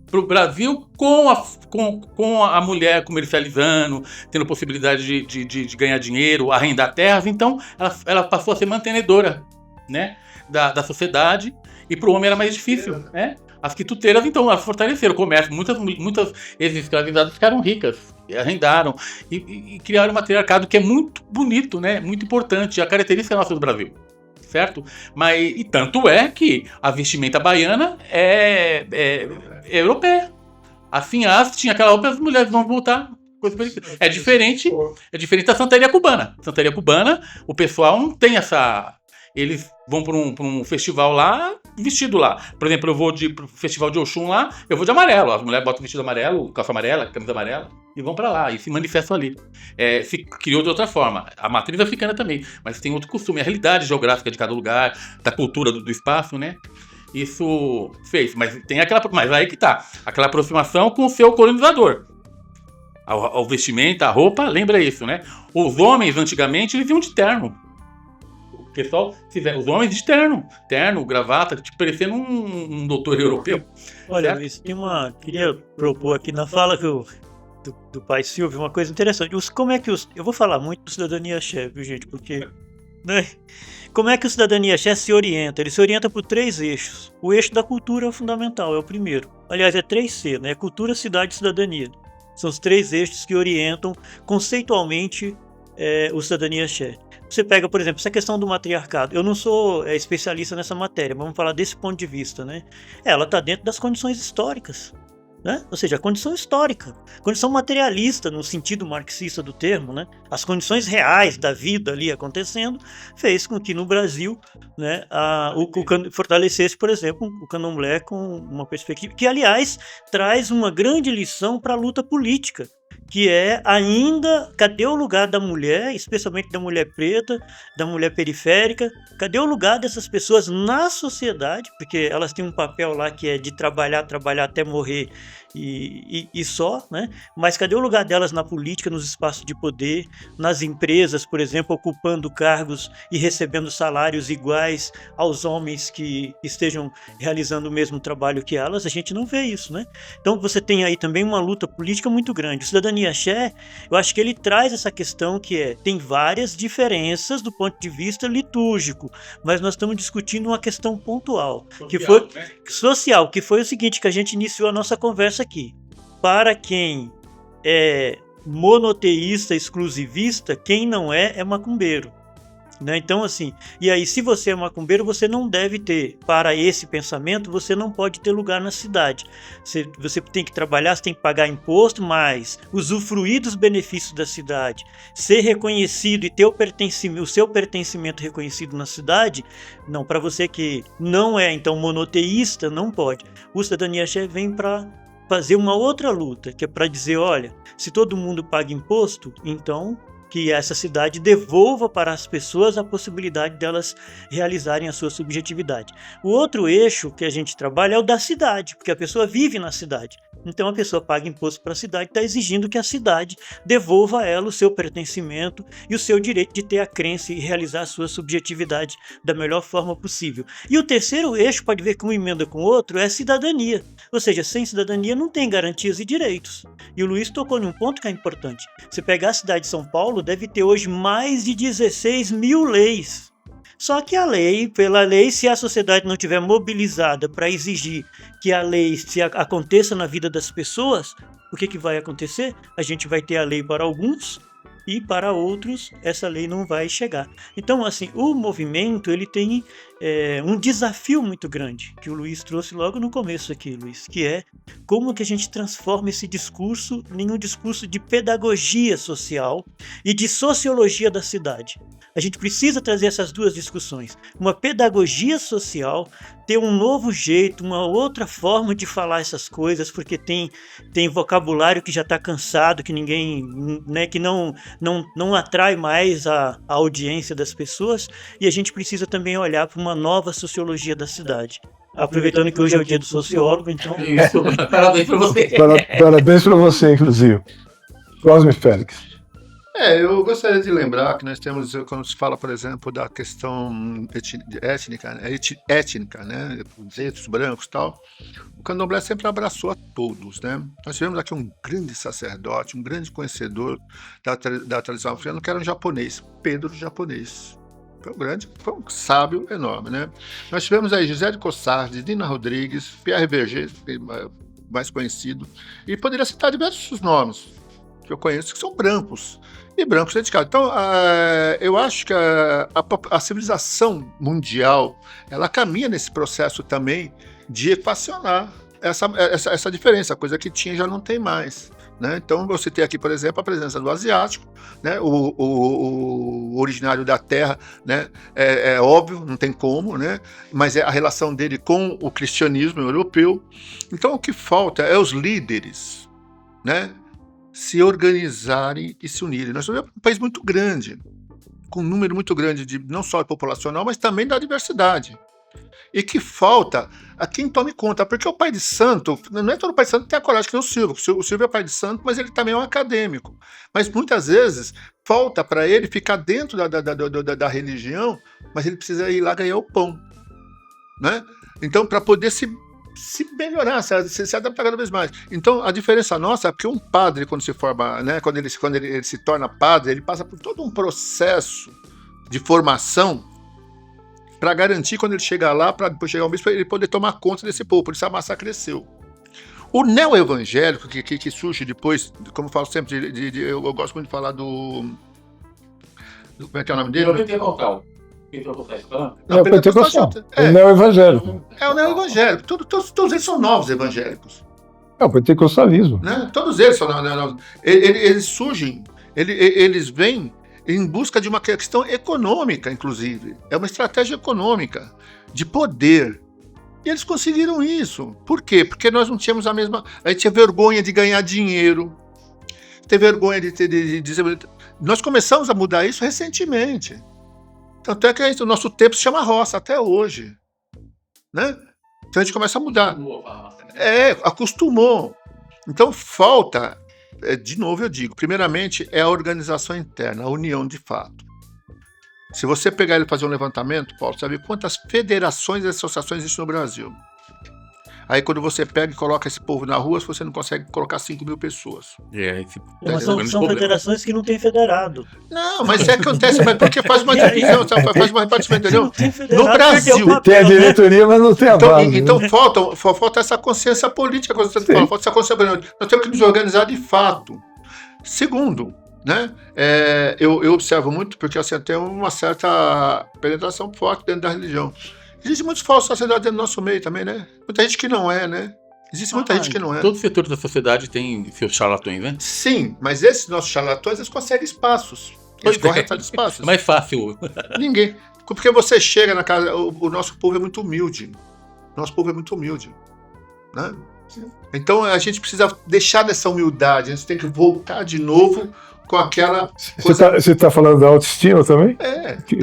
Para o Brasil, com a mulher comercializando, tendo possibilidade de ganhar dinheiro, arrendar terras, então ela passou a ser mantenedora, né, da sociedade, e para o homem era mais difícil, né? As quituteiras, então, elas fortaleceram o comércio, muitas ex-escravizadas ficaram ricas, arrendaram, e criaram um matriarcado que é muito bonito, né, muito importante, a característica nossa do Brasil. Certo? E tanto é que a vestimenta baiana é europeia. Assim, tinha aquela roupa, as mulheres vão voltar. É diferente da santeria cubana. Santeria cubana, o pessoal não tem essa... Eles vão para um festival lá, vestido lá. Por exemplo, eu vou pro festival de Oxum lá, eu vou de amarelo. As mulheres botam vestido amarelo, calça amarela, camisa amarela, e vão para lá, e se manifestam ali. Se criou de outra forma. A matriz africana também, mas tem outro costume. A realidade geográfica de cada lugar, da cultura do espaço, né? Isso fez. Mas aí que tá. Aquela aproximação com o seu colonizador. O vestimento, a roupa, lembra isso, né? Os homens, antigamente, eles iam de terno. O pessoal, os homens de terno, gravata, tipo, parecendo um doutor europeu. Olha, Luiz, queria propor aqui na fala do pai Silvio uma coisa interessante. Eu vou falar muito do cidadania axé, viu, gente? Porque, né? Como é que o cidadania axé se orienta? Ele se orienta por 3 eixos. O eixo da cultura é o fundamental, é o primeiro. Aliás, é 3C, né? Cultura, cidade e cidadania. São os 3 eixos que orientam conceitualmente o cidadania axé. Você pega, por exemplo, essa questão do matriarcado. Eu não sou especialista nessa matéria, mas vamos falar desse ponto de vista, né? Ela está dentro das condições históricas, né? Ou seja, a condição histórica, condição materialista no sentido marxista do termo, né? As condições reais da vida ali acontecendo fez com que no Brasil, né, fortalecesse, por exemplo, o candomblé com uma perspectiva que, aliás, traz uma grande lição para a luta política, que é ainda, cadê o lugar da mulher, especialmente da mulher preta, da mulher periférica, cadê o lugar dessas pessoas na sociedade, porque elas têm um papel lá que é de trabalhar até morrer e só, né? Mas cadê o lugar delas na política, nos espaços de poder, nas empresas, por exemplo, ocupando cargos e recebendo salários iguais aos homens que estejam realizando o mesmo trabalho que elas? A gente não vê isso, né? Então você tem aí também uma luta política muito grande. O cidadania axé, eu acho que ele traz essa questão que tem várias diferenças do ponto de vista litúrgico, mas nós estamos discutindo uma questão pontual, social, que foi o seguinte, que a gente iniciou a nossa conversa aqui. Para quem é monoteísta, exclusivista, quem não é macumbeiro. Né? Então, assim, e aí, se você é macumbeiro, você não deve ter, para esse pensamento, você não pode ter lugar na cidade. Você tem que trabalhar, você tem que pagar imposto, mas usufruir dos benefícios da cidade, ser reconhecido e ter o seu pertencimento reconhecido na cidade, não, para você que não é, então, monoteísta, não pode. O Cidadania Axé vem para fazer uma outra luta, que é para dizer, olha, se todo mundo paga imposto, então que essa cidade devolva para as pessoas a possibilidade delas realizarem a sua subjetividade. O outro eixo que a gente trabalha é o da cidade, porque a pessoa vive na cidade. Então a pessoa paga imposto para a cidade, está exigindo que a cidade devolva a ela o seu pertencimento e o seu direito de ter a crença e realizar a sua subjetividade da melhor forma possível. E o terceiro eixo, pode ver que um emenda com o outro, é a cidadania. Ou seja, sem cidadania não tem garantias e direitos. E o Luiz tocou em um ponto que é importante. Você pegar a cidade de São Paulo, deve ter hoje mais de 16 mil leis. Só que pela lei, se a sociedade não estiver mobilizada para exigir que a lei aconteça na vida das pessoas, o que vai acontecer? A gente vai ter a lei para alguns e para outros essa lei não vai chegar. Então, assim, o movimento ele tem um desafio muito grande, que o Luiz trouxe logo no começo aqui, Luiz, que é como que a gente transforma esse discurso em um discurso de pedagogia social e de sociologia da cidade. A gente precisa trazer essas duas discussões. Uma pedagogia social, ter um novo jeito, uma outra forma de falar essas coisas, porque tem vocabulário que já está cansado, que ninguém, né, que não atrai mais a audiência das pessoas, e a gente precisa também olhar para uma nova sociologia da cidade. Aproveitando que hoje é o dia do sociólogo, então... Isso, parabéns para você. Parabéns para você, inclusive. Cosme Félix. Eu gostaria de lembrar que nós temos, quando se fala, por exemplo, da questão étnica, né, pretos, brancos e tal, o candomblé sempre abraçou a todos, né? Nós tivemos aqui um grande sacerdote, um grande conhecedor da tradição africana, que era um japonês, Pedro Japonês. Foi um sábio enorme, né? Nós tivemos aí José de Cossardes, Nina Rodrigues, Pierre Verger, mais conhecido, e poderia citar diversos nomes que eu conheço que são brancos, e brancos dedicados. Então, eu acho que a civilização mundial, ela caminha nesse processo também de equacionar essa diferença, coisa que tinha já não tem mais. Né? Então, eu citei aqui, por exemplo, a presença do asiático, né? o originário da terra, né? É óbvio, não tem como, né? Mas é a relação dele com o cristianismo europeu. Então, o que falta é os líderes, né, se organizarem e se unirem. Nós somos um país muito grande, com um número muito grande não só populacional, mas também da diversidade. E que falta a quem tome conta, porque o pai de santo, não é todo pai de santo que tem a coragem que nem o Silvio. O Silvio é pai de santo, mas ele também é um acadêmico. Mas muitas vezes falta para ele ficar dentro da religião, mas ele precisa ir lá ganhar o pão, né? Então, para poder se melhorar, se adaptar cada vez mais. Então, a diferença nossa é porque um padre, quando se forma, né, quando ele se torna padre, ele passa por todo um processo de formação para garantir, quando ele chegar lá, para depois chegar ao bispo, ele poder tomar conta desse povo. Por isso a massa cresceu. O neo-evangélico, que surge depois, como eu falo sempre, eu gosto muito de falar do... Como é que é o nome dele? É o pentecostal. É o neo-evangélico. É o neo-evangélico. Todos eles são novos evangélicos. É o pentecostalismo. Né? Todos eles são novos. Eles surgem, eles vêm em busca de uma questão econômica, inclusive. É uma estratégia econômica, de poder. E eles conseguiram isso. Por quê? Porque nós não tínhamos a mesma... A gente tinha vergonha de ganhar dinheiro, ter vergonha de dizer... Nós começamos a mudar isso recentemente. Tanto é que o nosso tempo se chama roça até hoje. Né? Então a gente começa a mudar. Acostumou. Então falta... De novo eu digo, primeiramente é a organização interna, a união de fato. Se você pegar ele e fazer um levantamento, Paulo, sabe quantas federações e associações existem no Brasil? Aí quando você pega e coloca esse povo na rua, você não consegue colocar 5 mil pessoas. Mas são federações que não tem federado. Não, mas acontece, mas porque faz uma divisão, faz uma repartimento, entendeu? No Brasil. Tem a diretoria, mas não tem a base. Então falta essa consciência política, falta essa consciência política. Nós temos que nos organizar de fato. Segundo, né? Eu observo muito porque assim, tem uma certa penetração forte dentro da religião. Existem muitos falsos sacerdotes dentro do nosso meio também, né? Muita gente que não é, né? Existe muita gente que não é. Todos os setores da sociedade têm seus charlatões, né? Sim, mas esses nossos charlatões, eles conseguem espaços. Eles correm atrás de espaços. É mais fácil. Ninguém. Porque você chega na casa... O nosso povo é muito humilde. Nosso povo é muito humilde. Né? Então a gente precisa deixar dessa humildade. A gente tem que voltar de novo com aquela coisa... Você está falando da autoestima também?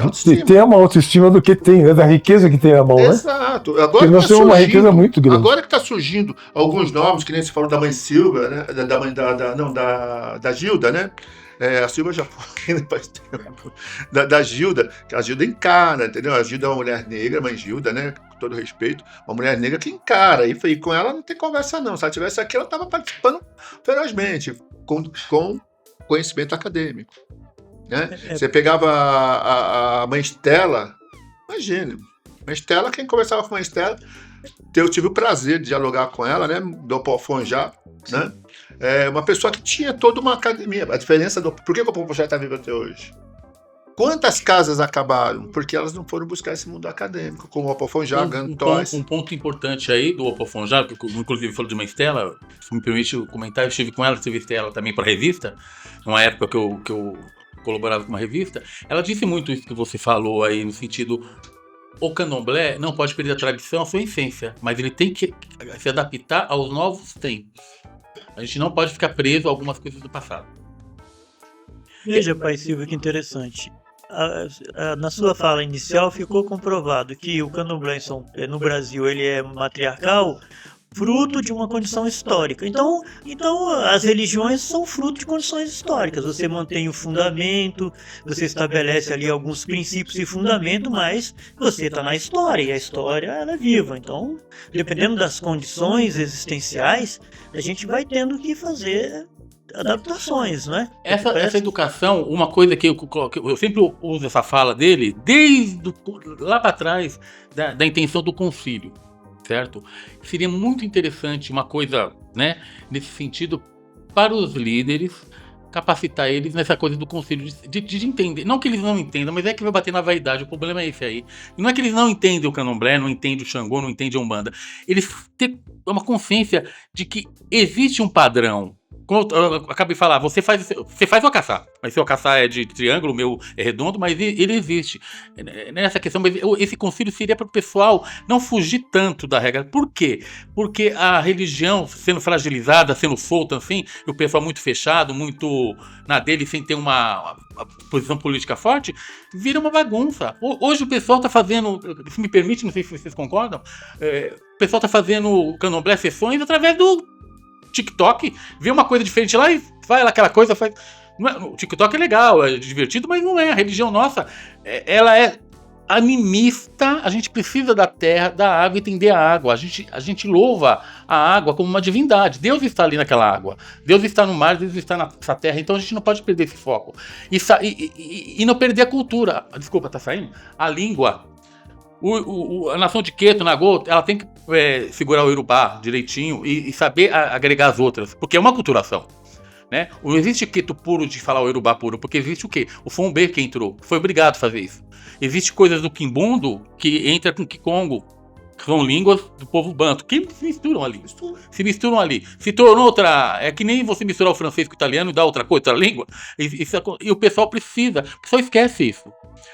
Autoestima. Tem uma autoestima do que tem, né? Da riqueza que tem na mão, né? Exato. Agora Porque nós temos uma riqueza muito grande. Agora que está surgindo alguns nomes, que nem se falou da mãe Silva, né? Da mãe da Gilda, né? A Silva já foi faz tempo. Da Gilda, que a Gilda encara, entendeu? A Gilda é uma mulher negra, mãe Gilda, né? Com todo respeito, uma mulher negra que encara. E com ela não tem conversa, não. Se ela tivesse aqui, ela estava participando ferozmente, com conhecimento acadêmico. Né? Você pegava a mãe Estela, imagine, mãe Estela, quem conversava com a mãe Estela, eu tive o prazer de dialogar com ela, né? Do Opofonjá, né? Uma pessoa que tinha toda uma academia. A diferença por que o Opofonjá está vivo até hoje? Quantas casas acabaram? Porque elas não foram buscar esse mundo acadêmico, como o Opofonjá, Gantóis. Um ponto importante aí do Opofonjá, que inclusive falou de uma Estela, se me permite comentar, eu estive com ela, entrevistei ela também para a revista, numa época que eu colaborava com uma revista. Ela disse muito isso que você falou aí, no sentido, o candomblé não pode perder a tradição, a sua essência, mas ele tem que se adaptar aos novos tempos. A gente não pode ficar preso a algumas coisas do passado. Veja, Pai Silvio, que interessante. Na sua fala inicial ficou comprovado que o candomblé no Brasil ele é matriarcal, fruto de uma condição histórica. Então as religiões são fruto de condições históricas. Você mantém o fundamento, você estabelece ali alguns princípios e fundamento, mas você está na história, e a história ela é viva. Então, dependendo das condições existenciais, a gente vai tendo que fazer adaptações, né? Essa educação, uma coisa que eu sempre uso essa fala dele, desde lá para trás, da intenção do concílio, certo? Seria muito interessante uma coisa, né, nesse sentido, para os líderes, capacitar eles nessa coisa do concílio, de entender, não que eles não entendam, mas é que vai bater na vaidade, o problema é esse aí. E não é que eles não entendem o candomblé, não entendem o Xangô, não entendem a Umbanda, eles têm uma consciência de que existe um padrão. Como eu acabei de falar, você faz o Ocaçá, mas seu Ocaçá é de triângulo, o meu é redondo, mas ele existe. Nessa questão, mas esse concílio seria para o pessoal não fugir tanto da regra. Por quê? Porque a religião sendo fragilizada, sendo solta, assim, e o pessoal muito fechado, muito na dele, sem ter uma posição política forte, vira uma bagunça. Hoje o pessoal está fazendo, se me permite, não sei se vocês concordam, o pessoal está fazendo candomblé sessões através do TikTok, vê uma coisa diferente lá e faz aquela coisa, faz. O TikTok é legal, é divertido, mas não é. A religião nossa, ela é animista. A gente precisa da terra, da água, entender a água. A gente louva a água como uma divindade. Deus está ali naquela água. Deus está no mar, Deus está nessa terra. Então a gente não pode perder esse foco. E não perder a cultura. Desculpa, tá saindo? A língua. A nação de Queto, Nagô, ela tem que segurar o Yorubá direitinho e saber agregar as outras, porque é uma culturação, né? Não existe Queto puro de falar o Yorubá puro, porque existe o quê? O Fombê que entrou, foi obrigado a fazer isso. Existe coisas do Quimbundo que entra com Kikongo, que são línguas do povo banto, que se misturam ali. Se tornou outra, é que nem você misturar o francês com o italiano e dar outra coisa, outra língua, e o pessoal precisa, o pessoal esquece isso.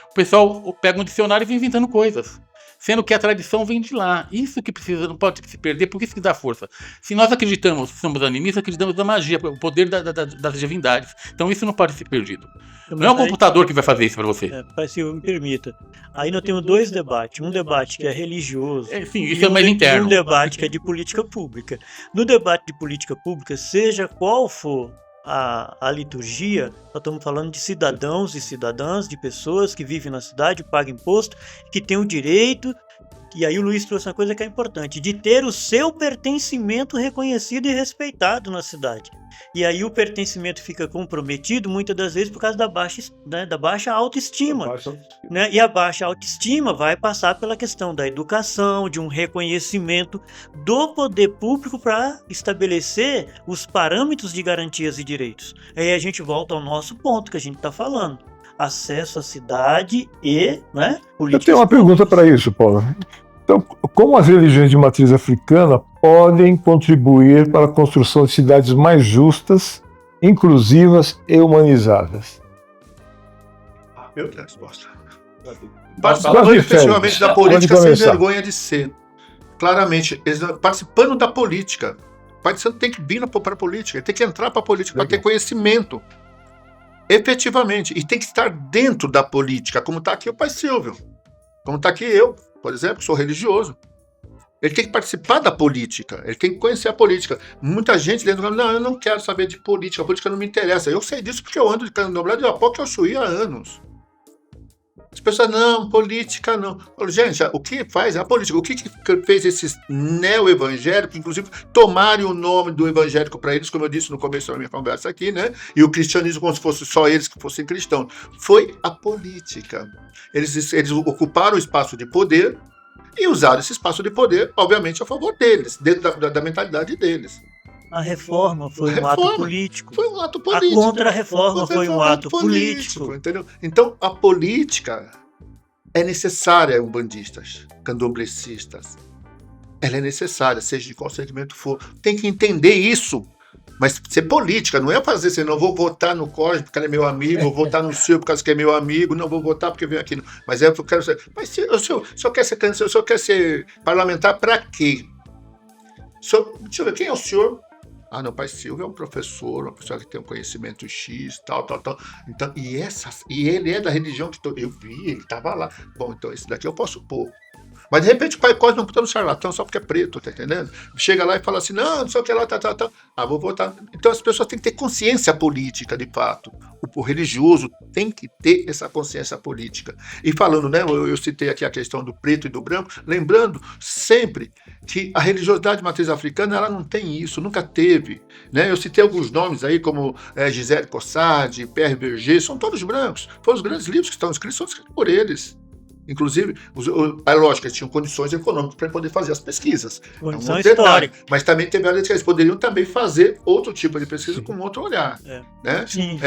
O pessoal pega um dicionário e vem inventando coisas, sendo que a tradição vem de lá. Isso que precisa, não pode se perder, porque isso que dá força. Se nós acreditamos, somos animistas, acreditamos na magia, o poder das divindades. Então isso não pode ser perdido. Não é o computador que vai fazer isso para você. Se me permita. Aí nós temos dois debates. Um debate que é religioso. Sim, isso é mais interno. E um debate que é de política pública. No debate de política pública, seja qual for a liturgia, nós estamos falando de cidadãos e cidadãs, de pessoas que vivem na cidade, pagam imposto, que têm o direito, e aí o Luiz trouxe uma coisa que é importante, de ter o seu pertencimento reconhecido e respeitado na cidade. E aí o pertencimento fica comprometido muitas das vezes por causa da baixa autoestima. Né? E a baixa autoestima vai passar pela questão da educação, de um reconhecimento do poder público para estabelecer os parâmetros de garantias e direitos. Aí a gente volta ao nosso ponto que a gente está falando. Acesso à cidade e, né, Eu tenho uma pergunta para isso, Paulo. Então, como as religiões de matriz africana podem contribuir para a construção de cidades mais justas, inclusivas e humanizadas? Eu tenho a resposta. Pode Participando ir, efetivamente Félix. da Pode política sem começar. vergonha de ser. Claramente, participando da política. Participando tem que vir para a política, tem que entrar para a política, para ter conhecimento. Efetivamente. E tem que estar dentro da política, como está aqui o Pai Silvio. Como está aqui eu, por exemplo, que sou religioso. Ele tem que participar da política, ele tem que conhecer a política. Muita gente dentro do não, eu não quero saber de política, a política não me interessa. Eu sei disso porque eu ando de candomblé de Apoque ao Chuí há anos. As pessoas, não, política não. Gente, o que faz é a política. O que fez esses neo-evangélicos, inclusive, tomarem o nome do evangélico para eles, como eu disse no começo da minha conversa aqui, né? E o cristianismo como se fosse só eles que fossem cristãos. Foi a política. Eles ocuparam o espaço de poder e usaram esse espaço de poder, obviamente, a favor deles, dentro da mentalidade deles. A reforma foi um ato político. Foi um ato político. A contra-reforma foi um ato político. Entendeu? Então, a política é necessária, umbandistas, candomblecistas. Ela é necessária, seja de qual segmento for. Tem que entender isso. Mas ser política não é fazer assim, não vou votar no Cosme porque ele é meu amigo, vou votar no Silvio porque ele é meu amigo, não vou votar porque vem aqui. Mas eu quero ser. Mas se o senhor quer ser parlamentar para quê? Deixa eu ver, quem é o senhor? Ah, não, Pai Silvio é um professor, uma pessoa que tem um conhecimento X, tal. Então, e ele é da religião que eu vi, ele estava lá. Bom, então esse daqui eu posso pôr. Mas de repente o Pai Cosme não está no charlatão só porque é preto, tá entendendo? Chega lá e fala assim, não sei o que lá, tá. Ah, vou votar. Então as pessoas têm que ter consciência política, de fato. O religioso tem que ter essa consciência política. E falando, né, eu citei aqui a questão do preto e do branco, lembrando sempre que a religiosidade matriz africana, ela não tem isso, nunca teve. Né? Eu citei alguns nomes aí, como Gisele Cossade, Pierre Berger, são todos brancos. Foram os grandes livros que estão escritos, são escritos por eles. Inclusive, é lógico, eles tinham condições econômicas para poder fazer as pesquisas. Condição histórica. Mas também teve áreas que eles poderiam também fazer outro tipo de pesquisa com outro olhar. Né? Sim.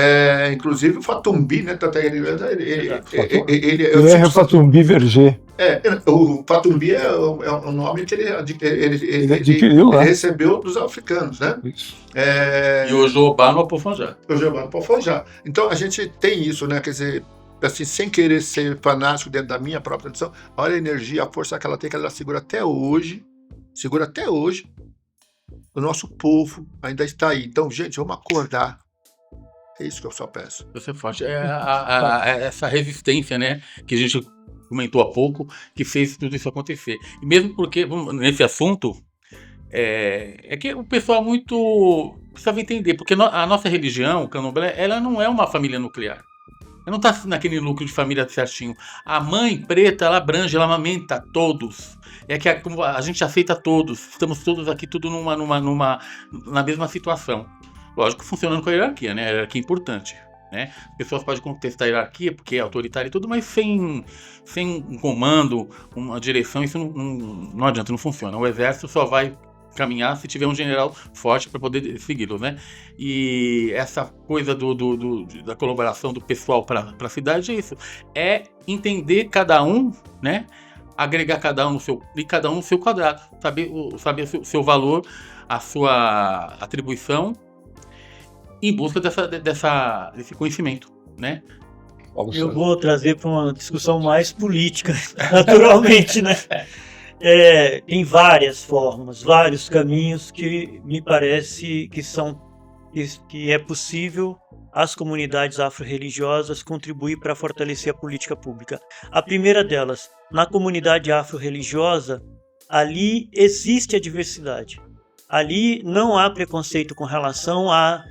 Inclusive o Fatumbi, né? Ele é o Fatumbi Verger. O Fatumbi é um nome que ele recebeu dos africanos, né? E o Jobá no Apofonjá. Então a gente tem isso, né? Quer dizer, assim, sem querer ser fanático dentro da minha própria tradição, olha a energia, a força que ela tem, que ela segura até hoje. O nosso povo ainda está aí. Então, gente, vamos acordar. É isso que eu só peço. Você forte. Essa resistência, né, que a gente comentou há pouco, que fez tudo isso acontecer. E mesmo porque, nesse assunto, é que o pessoal muito precisava entender, porque a nossa religião, o candomblé, ela não é uma família nuclear. Ela não está naquele núcleo de família certinho. A mãe preta, ela abrange, ela amamenta todos. É que a gente aceita todos. Estamos todos aqui, tudo na mesma situação. Lógico, funcionando com a hierarquia, né? A hierarquia é importante. Né? As pessoas podem contestar a hierarquia porque é autoritária e tudo, mas sem um comando, uma direção, isso não adianta, não funciona. O exército só vai caminhar se tiver um general forte para poder segui-lo, né? E essa coisa da colaboração do pessoal para a cidade é isso. É entender cada um, né? Agregar cada um no seu quadrado, saber o seu valor, a sua atribuição, em busca desse conhecimento, né? Eu vou trazer para uma discussão mais política, naturalmente, né? Tem várias formas, vários caminhos que me parece que é possível as comunidades afro-religiosas contribuir para fortalecer a política pública. A primeira delas, na comunidade afro-religiosa, ali existe a diversidade. Ali não há preconceito com relação à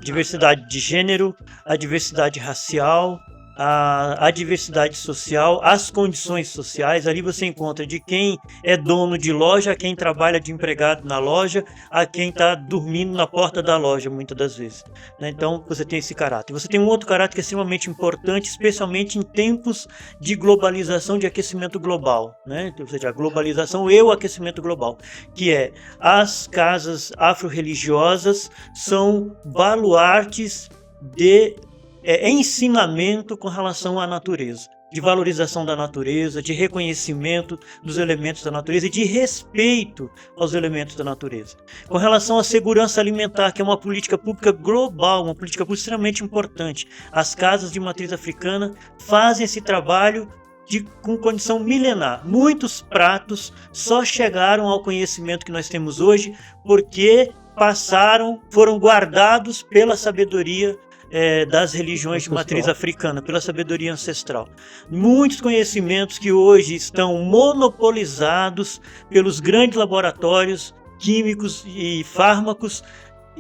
diversidade de gênero, à diversidade racial, a diversidade social, as condições sociais. Ali você encontra de quem é dono de loja, a quem trabalha de empregado na loja, a quem está dormindo na porta da loja, muitas das vezes, né? Então você tem esse caráter. Você tem um outro caráter que é extremamente importante, especialmente em tempos de globalização, de aquecimento global, né? Ou seja, a globalização e o aquecimento global, que é as casas afro-religiosas são baluartes de ensinamento com relação à natureza, de valorização da natureza, de reconhecimento dos elementos da natureza e de respeito aos elementos da natureza. Com relação à segurança alimentar, que é uma política pública global, uma política pública extremamente importante, as casas de matriz africana fazem esse trabalho com condição milenar. Muitos pratos só chegaram ao conhecimento que nós temos hoje porque foram guardados pela sabedoria das religiões de matriz africana, pela sabedoria ancestral. Muitos conhecimentos que hoje estão monopolizados pelos grandes laboratórios químicos e fármacos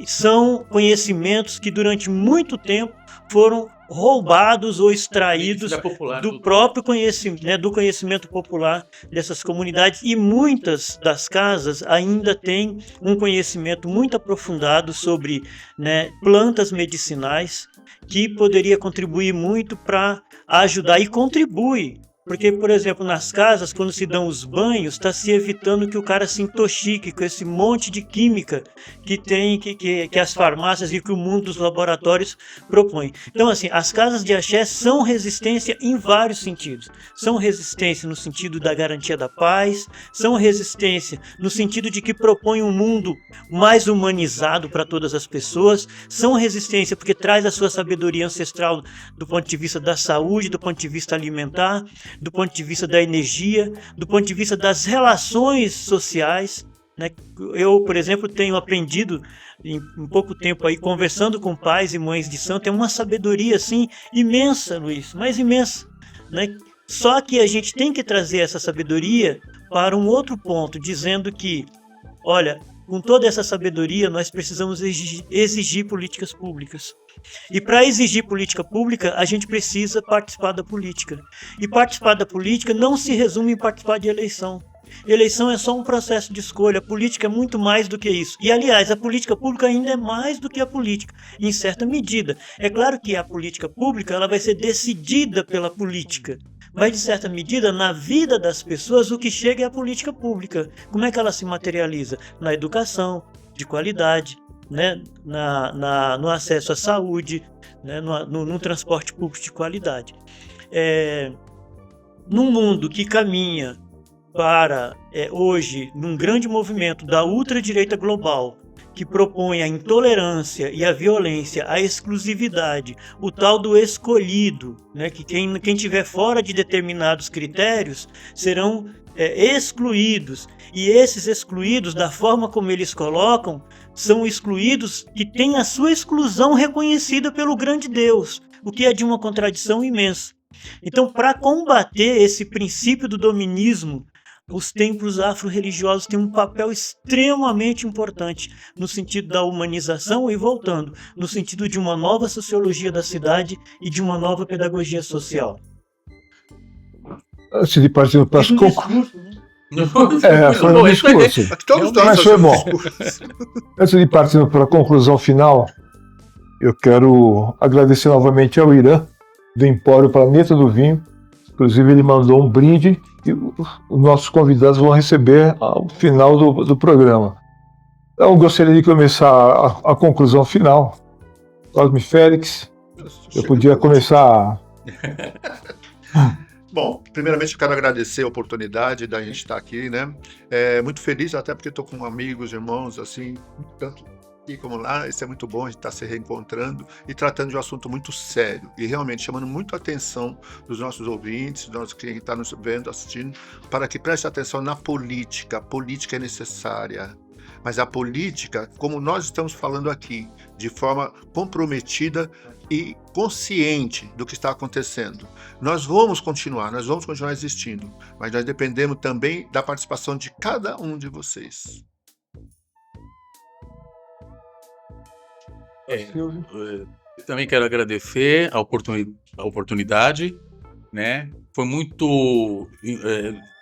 são conhecimentos que durante muito tempo foram roubados ou extraídos do próprio conhecimento, né, do conhecimento popular dessas comunidades, e muitas das casas ainda têm um conhecimento muito aprofundado sobre, né, plantas medicinais que poderia contribuir muito para ajudar, e contribui. Porque, por exemplo, nas casas, quando se dão os banhos, está se evitando que o cara se intoxique com esse monte de química que tem, que as farmácias e que o mundo dos laboratórios propõe. Então, assim, as casas de axé são resistência em vários sentidos. São resistência no sentido da garantia da paz, são resistência no sentido de que propõem um mundo mais humanizado para todas as pessoas, são resistência porque traz a sua sabedoria ancestral do ponto de vista da saúde, do ponto de vista alimentar, do ponto de vista da energia, do ponto de vista das relações sociais, né? Eu, por exemplo, tenho aprendido em pouco tempo aí, conversando com pais e mães de santo, é uma sabedoria assim imensa, Luiz, mas imensa, né? Só que a gente tem que trazer essa sabedoria para um outro ponto, dizendo que, olha, com toda essa sabedoria, nós precisamos exigir políticas públicas. E para exigir política pública, a gente precisa participar da política. E participar da política não se resume em participar de eleição. Eleição é só um processo de escolha, a política é muito mais do que isso. E, aliás, a política pública ainda é mais do que a política, em certa medida. É claro que a política pública ela vai ser decidida pela política, mas, de certa medida, na vida das pessoas, o que chega é a política pública. Como é que ela se materializa? Na educação de qualidade, né? No acesso à saúde, né? no transporte público de qualidade. Num mundo que caminha para, hoje, num grande movimento da ultradireita global, que propõe a intolerância e a violência, a exclusividade, o tal do escolhido, né? Que quem estiver fora de determinados critérios serão excluídos. E esses excluídos, da forma como eles colocam, são excluídos que têm a sua exclusão reconhecida pelo grande Deus, o que é de uma contradição imensa. Então, para combater esse princípio do dominismo, os templos afro-religiosos têm um papel extremamente importante no sentido da humanização e, voltando, no sentido de uma nova sociologia da cidade e de uma nova pedagogia social. Antes de partir para as conclusões. Foi um discurso. Mas foi bom. Antes de partir para a conclusão final, eu quero agradecer novamente ao Irã, do Empório Planeta do Vinho. Inclusive, ele mandou um brinde que os nossos convidados vão receber ao final do programa. Então, eu gostaria de começar a conclusão final. Cosme Félix, eu podia começar. Bom, primeiramente eu quero agradecer a oportunidade da gente estar aqui, né? Muito feliz, até porque estou com amigos, irmãos, assim, tanto aqui como lá. Isso é muito bom, a gente está se reencontrando e tratando de um assunto muito sério e realmente chamando muito a atenção dos nossos ouvintes, quem está nos vendo, assistindo, para que preste atenção na política. A política é necessária, mas a política, como nós estamos falando aqui, de forma comprometida e consciente do que está acontecendo. Nós vamos continuar existindo, mas nós dependemos também da participação de cada um de vocês. Também quero agradecer a oportunidade, né? Foi muito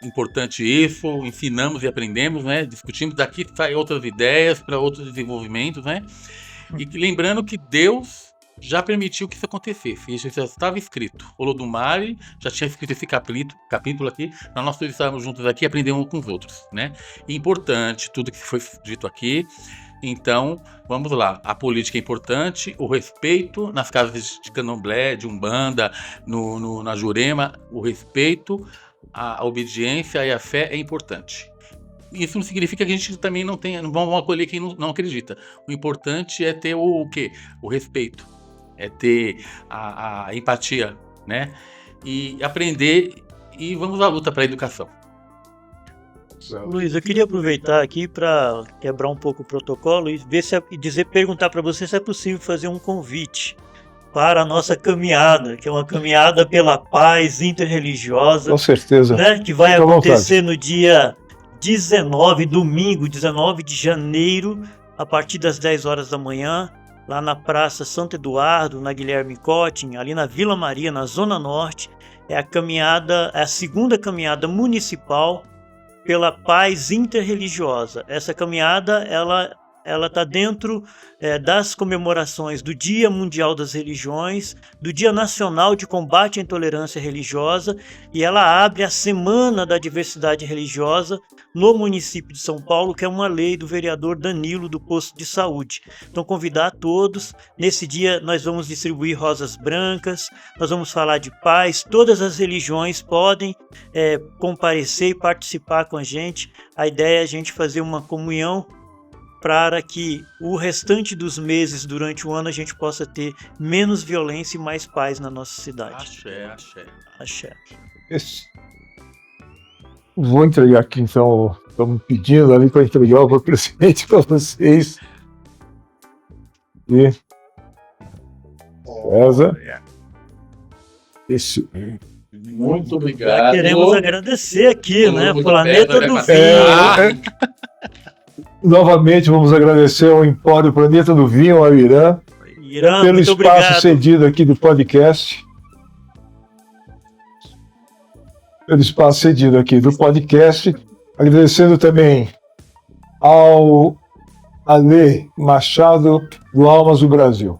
importante isso, ensinamos e aprendemos, né? Discutimos, daqui saem outras ideias para outros desenvolvimentos, né? E lembrando que Deus já permitiu que isso acontecesse, isso já estava escrito. Olodumare já tinha escrito esse capítulo aqui, para nós todos estarmos juntos aqui e aprendemos com os outros, né? E importante tudo que foi dito aqui. Então, vamos lá. A política é importante, o respeito nas casas de candomblé, de umbanda, na Jurema, o respeito, a obediência e a fé é importante. Isso não significa que a gente também não vamos acolher quem não acredita. O importante é ter o quê? O respeito, é ter a empatia, né? E aprender, e vamos à luta para a educação. Luiz, eu queria aproveitar aqui para quebrar um pouco o protocolo e ver perguntar para você se é possível fazer um convite para a nossa caminhada, que é uma caminhada pela paz interreligiosa, Com certeza. né, que vai Fique à acontecer no dia 19, domingo, 19 de janeiro, a partir das 10 horas da manhã, lá na Praça Santo Eduardo, na Guilherme Cotting, ali na Vila Maria, na Zona Norte. É a segunda caminhada municipal pela paz interreligiosa. Essa caminhada, ela está dentro das comemorações do Dia Mundial das Religiões, do Dia Nacional de Combate à Intolerância Religiosa, e ela abre a Semana da Diversidade Religiosa no município de São Paulo, que é uma lei do vereador Danilo, do Posto de Saúde. Então, convidar a todos. Nesse dia, nós vamos distribuir rosas brancas, nós vamos falar de paz, todas as religiões podem comparecer e participar com a gente. A ideia é a gente fazer uma comunhão para que o restante dos meses durante o ano a gente possa ter menos violência e mais paz na nossa cidade. Axé, axé. Axé. Vou entregar aqui, então, estamos pedindo ali para entregar o presente para vocês. E César. Esse. Muito obrigado. Queremos agradecer aqui, né? Muito Planeta pedra, do né, Vinho. Novamente, vamos agradecer ao Empório Planeta do Vinho, ao Irã, Irã, pelo muito espaço obrigado. cedido aqui do podcast. Pelo espaço cedido aqui do podcast. Agradecendo também ao Ale Machado, do Almas do Brasil.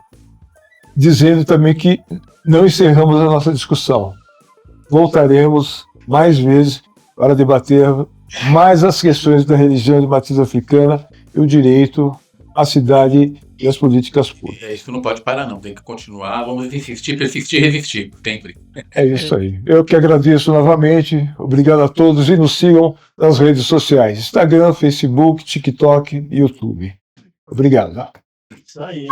Dizendo também que não encerramos a nossa discussão. Voltaremos mais vezes para debater mais as questões da religião de matriz africana e o direito à cidade e as políticas públicas. Isso não pode parar, não. Tem que continuar. Vamos insistir, persistir e resistir. Sempre. É isso aí. Eu que agradeço novamente. Obrigado a todos e nos sigam nas redes sociais: Instagram, Facebook, TikTok e YouTube. Obrigado. Isso aí.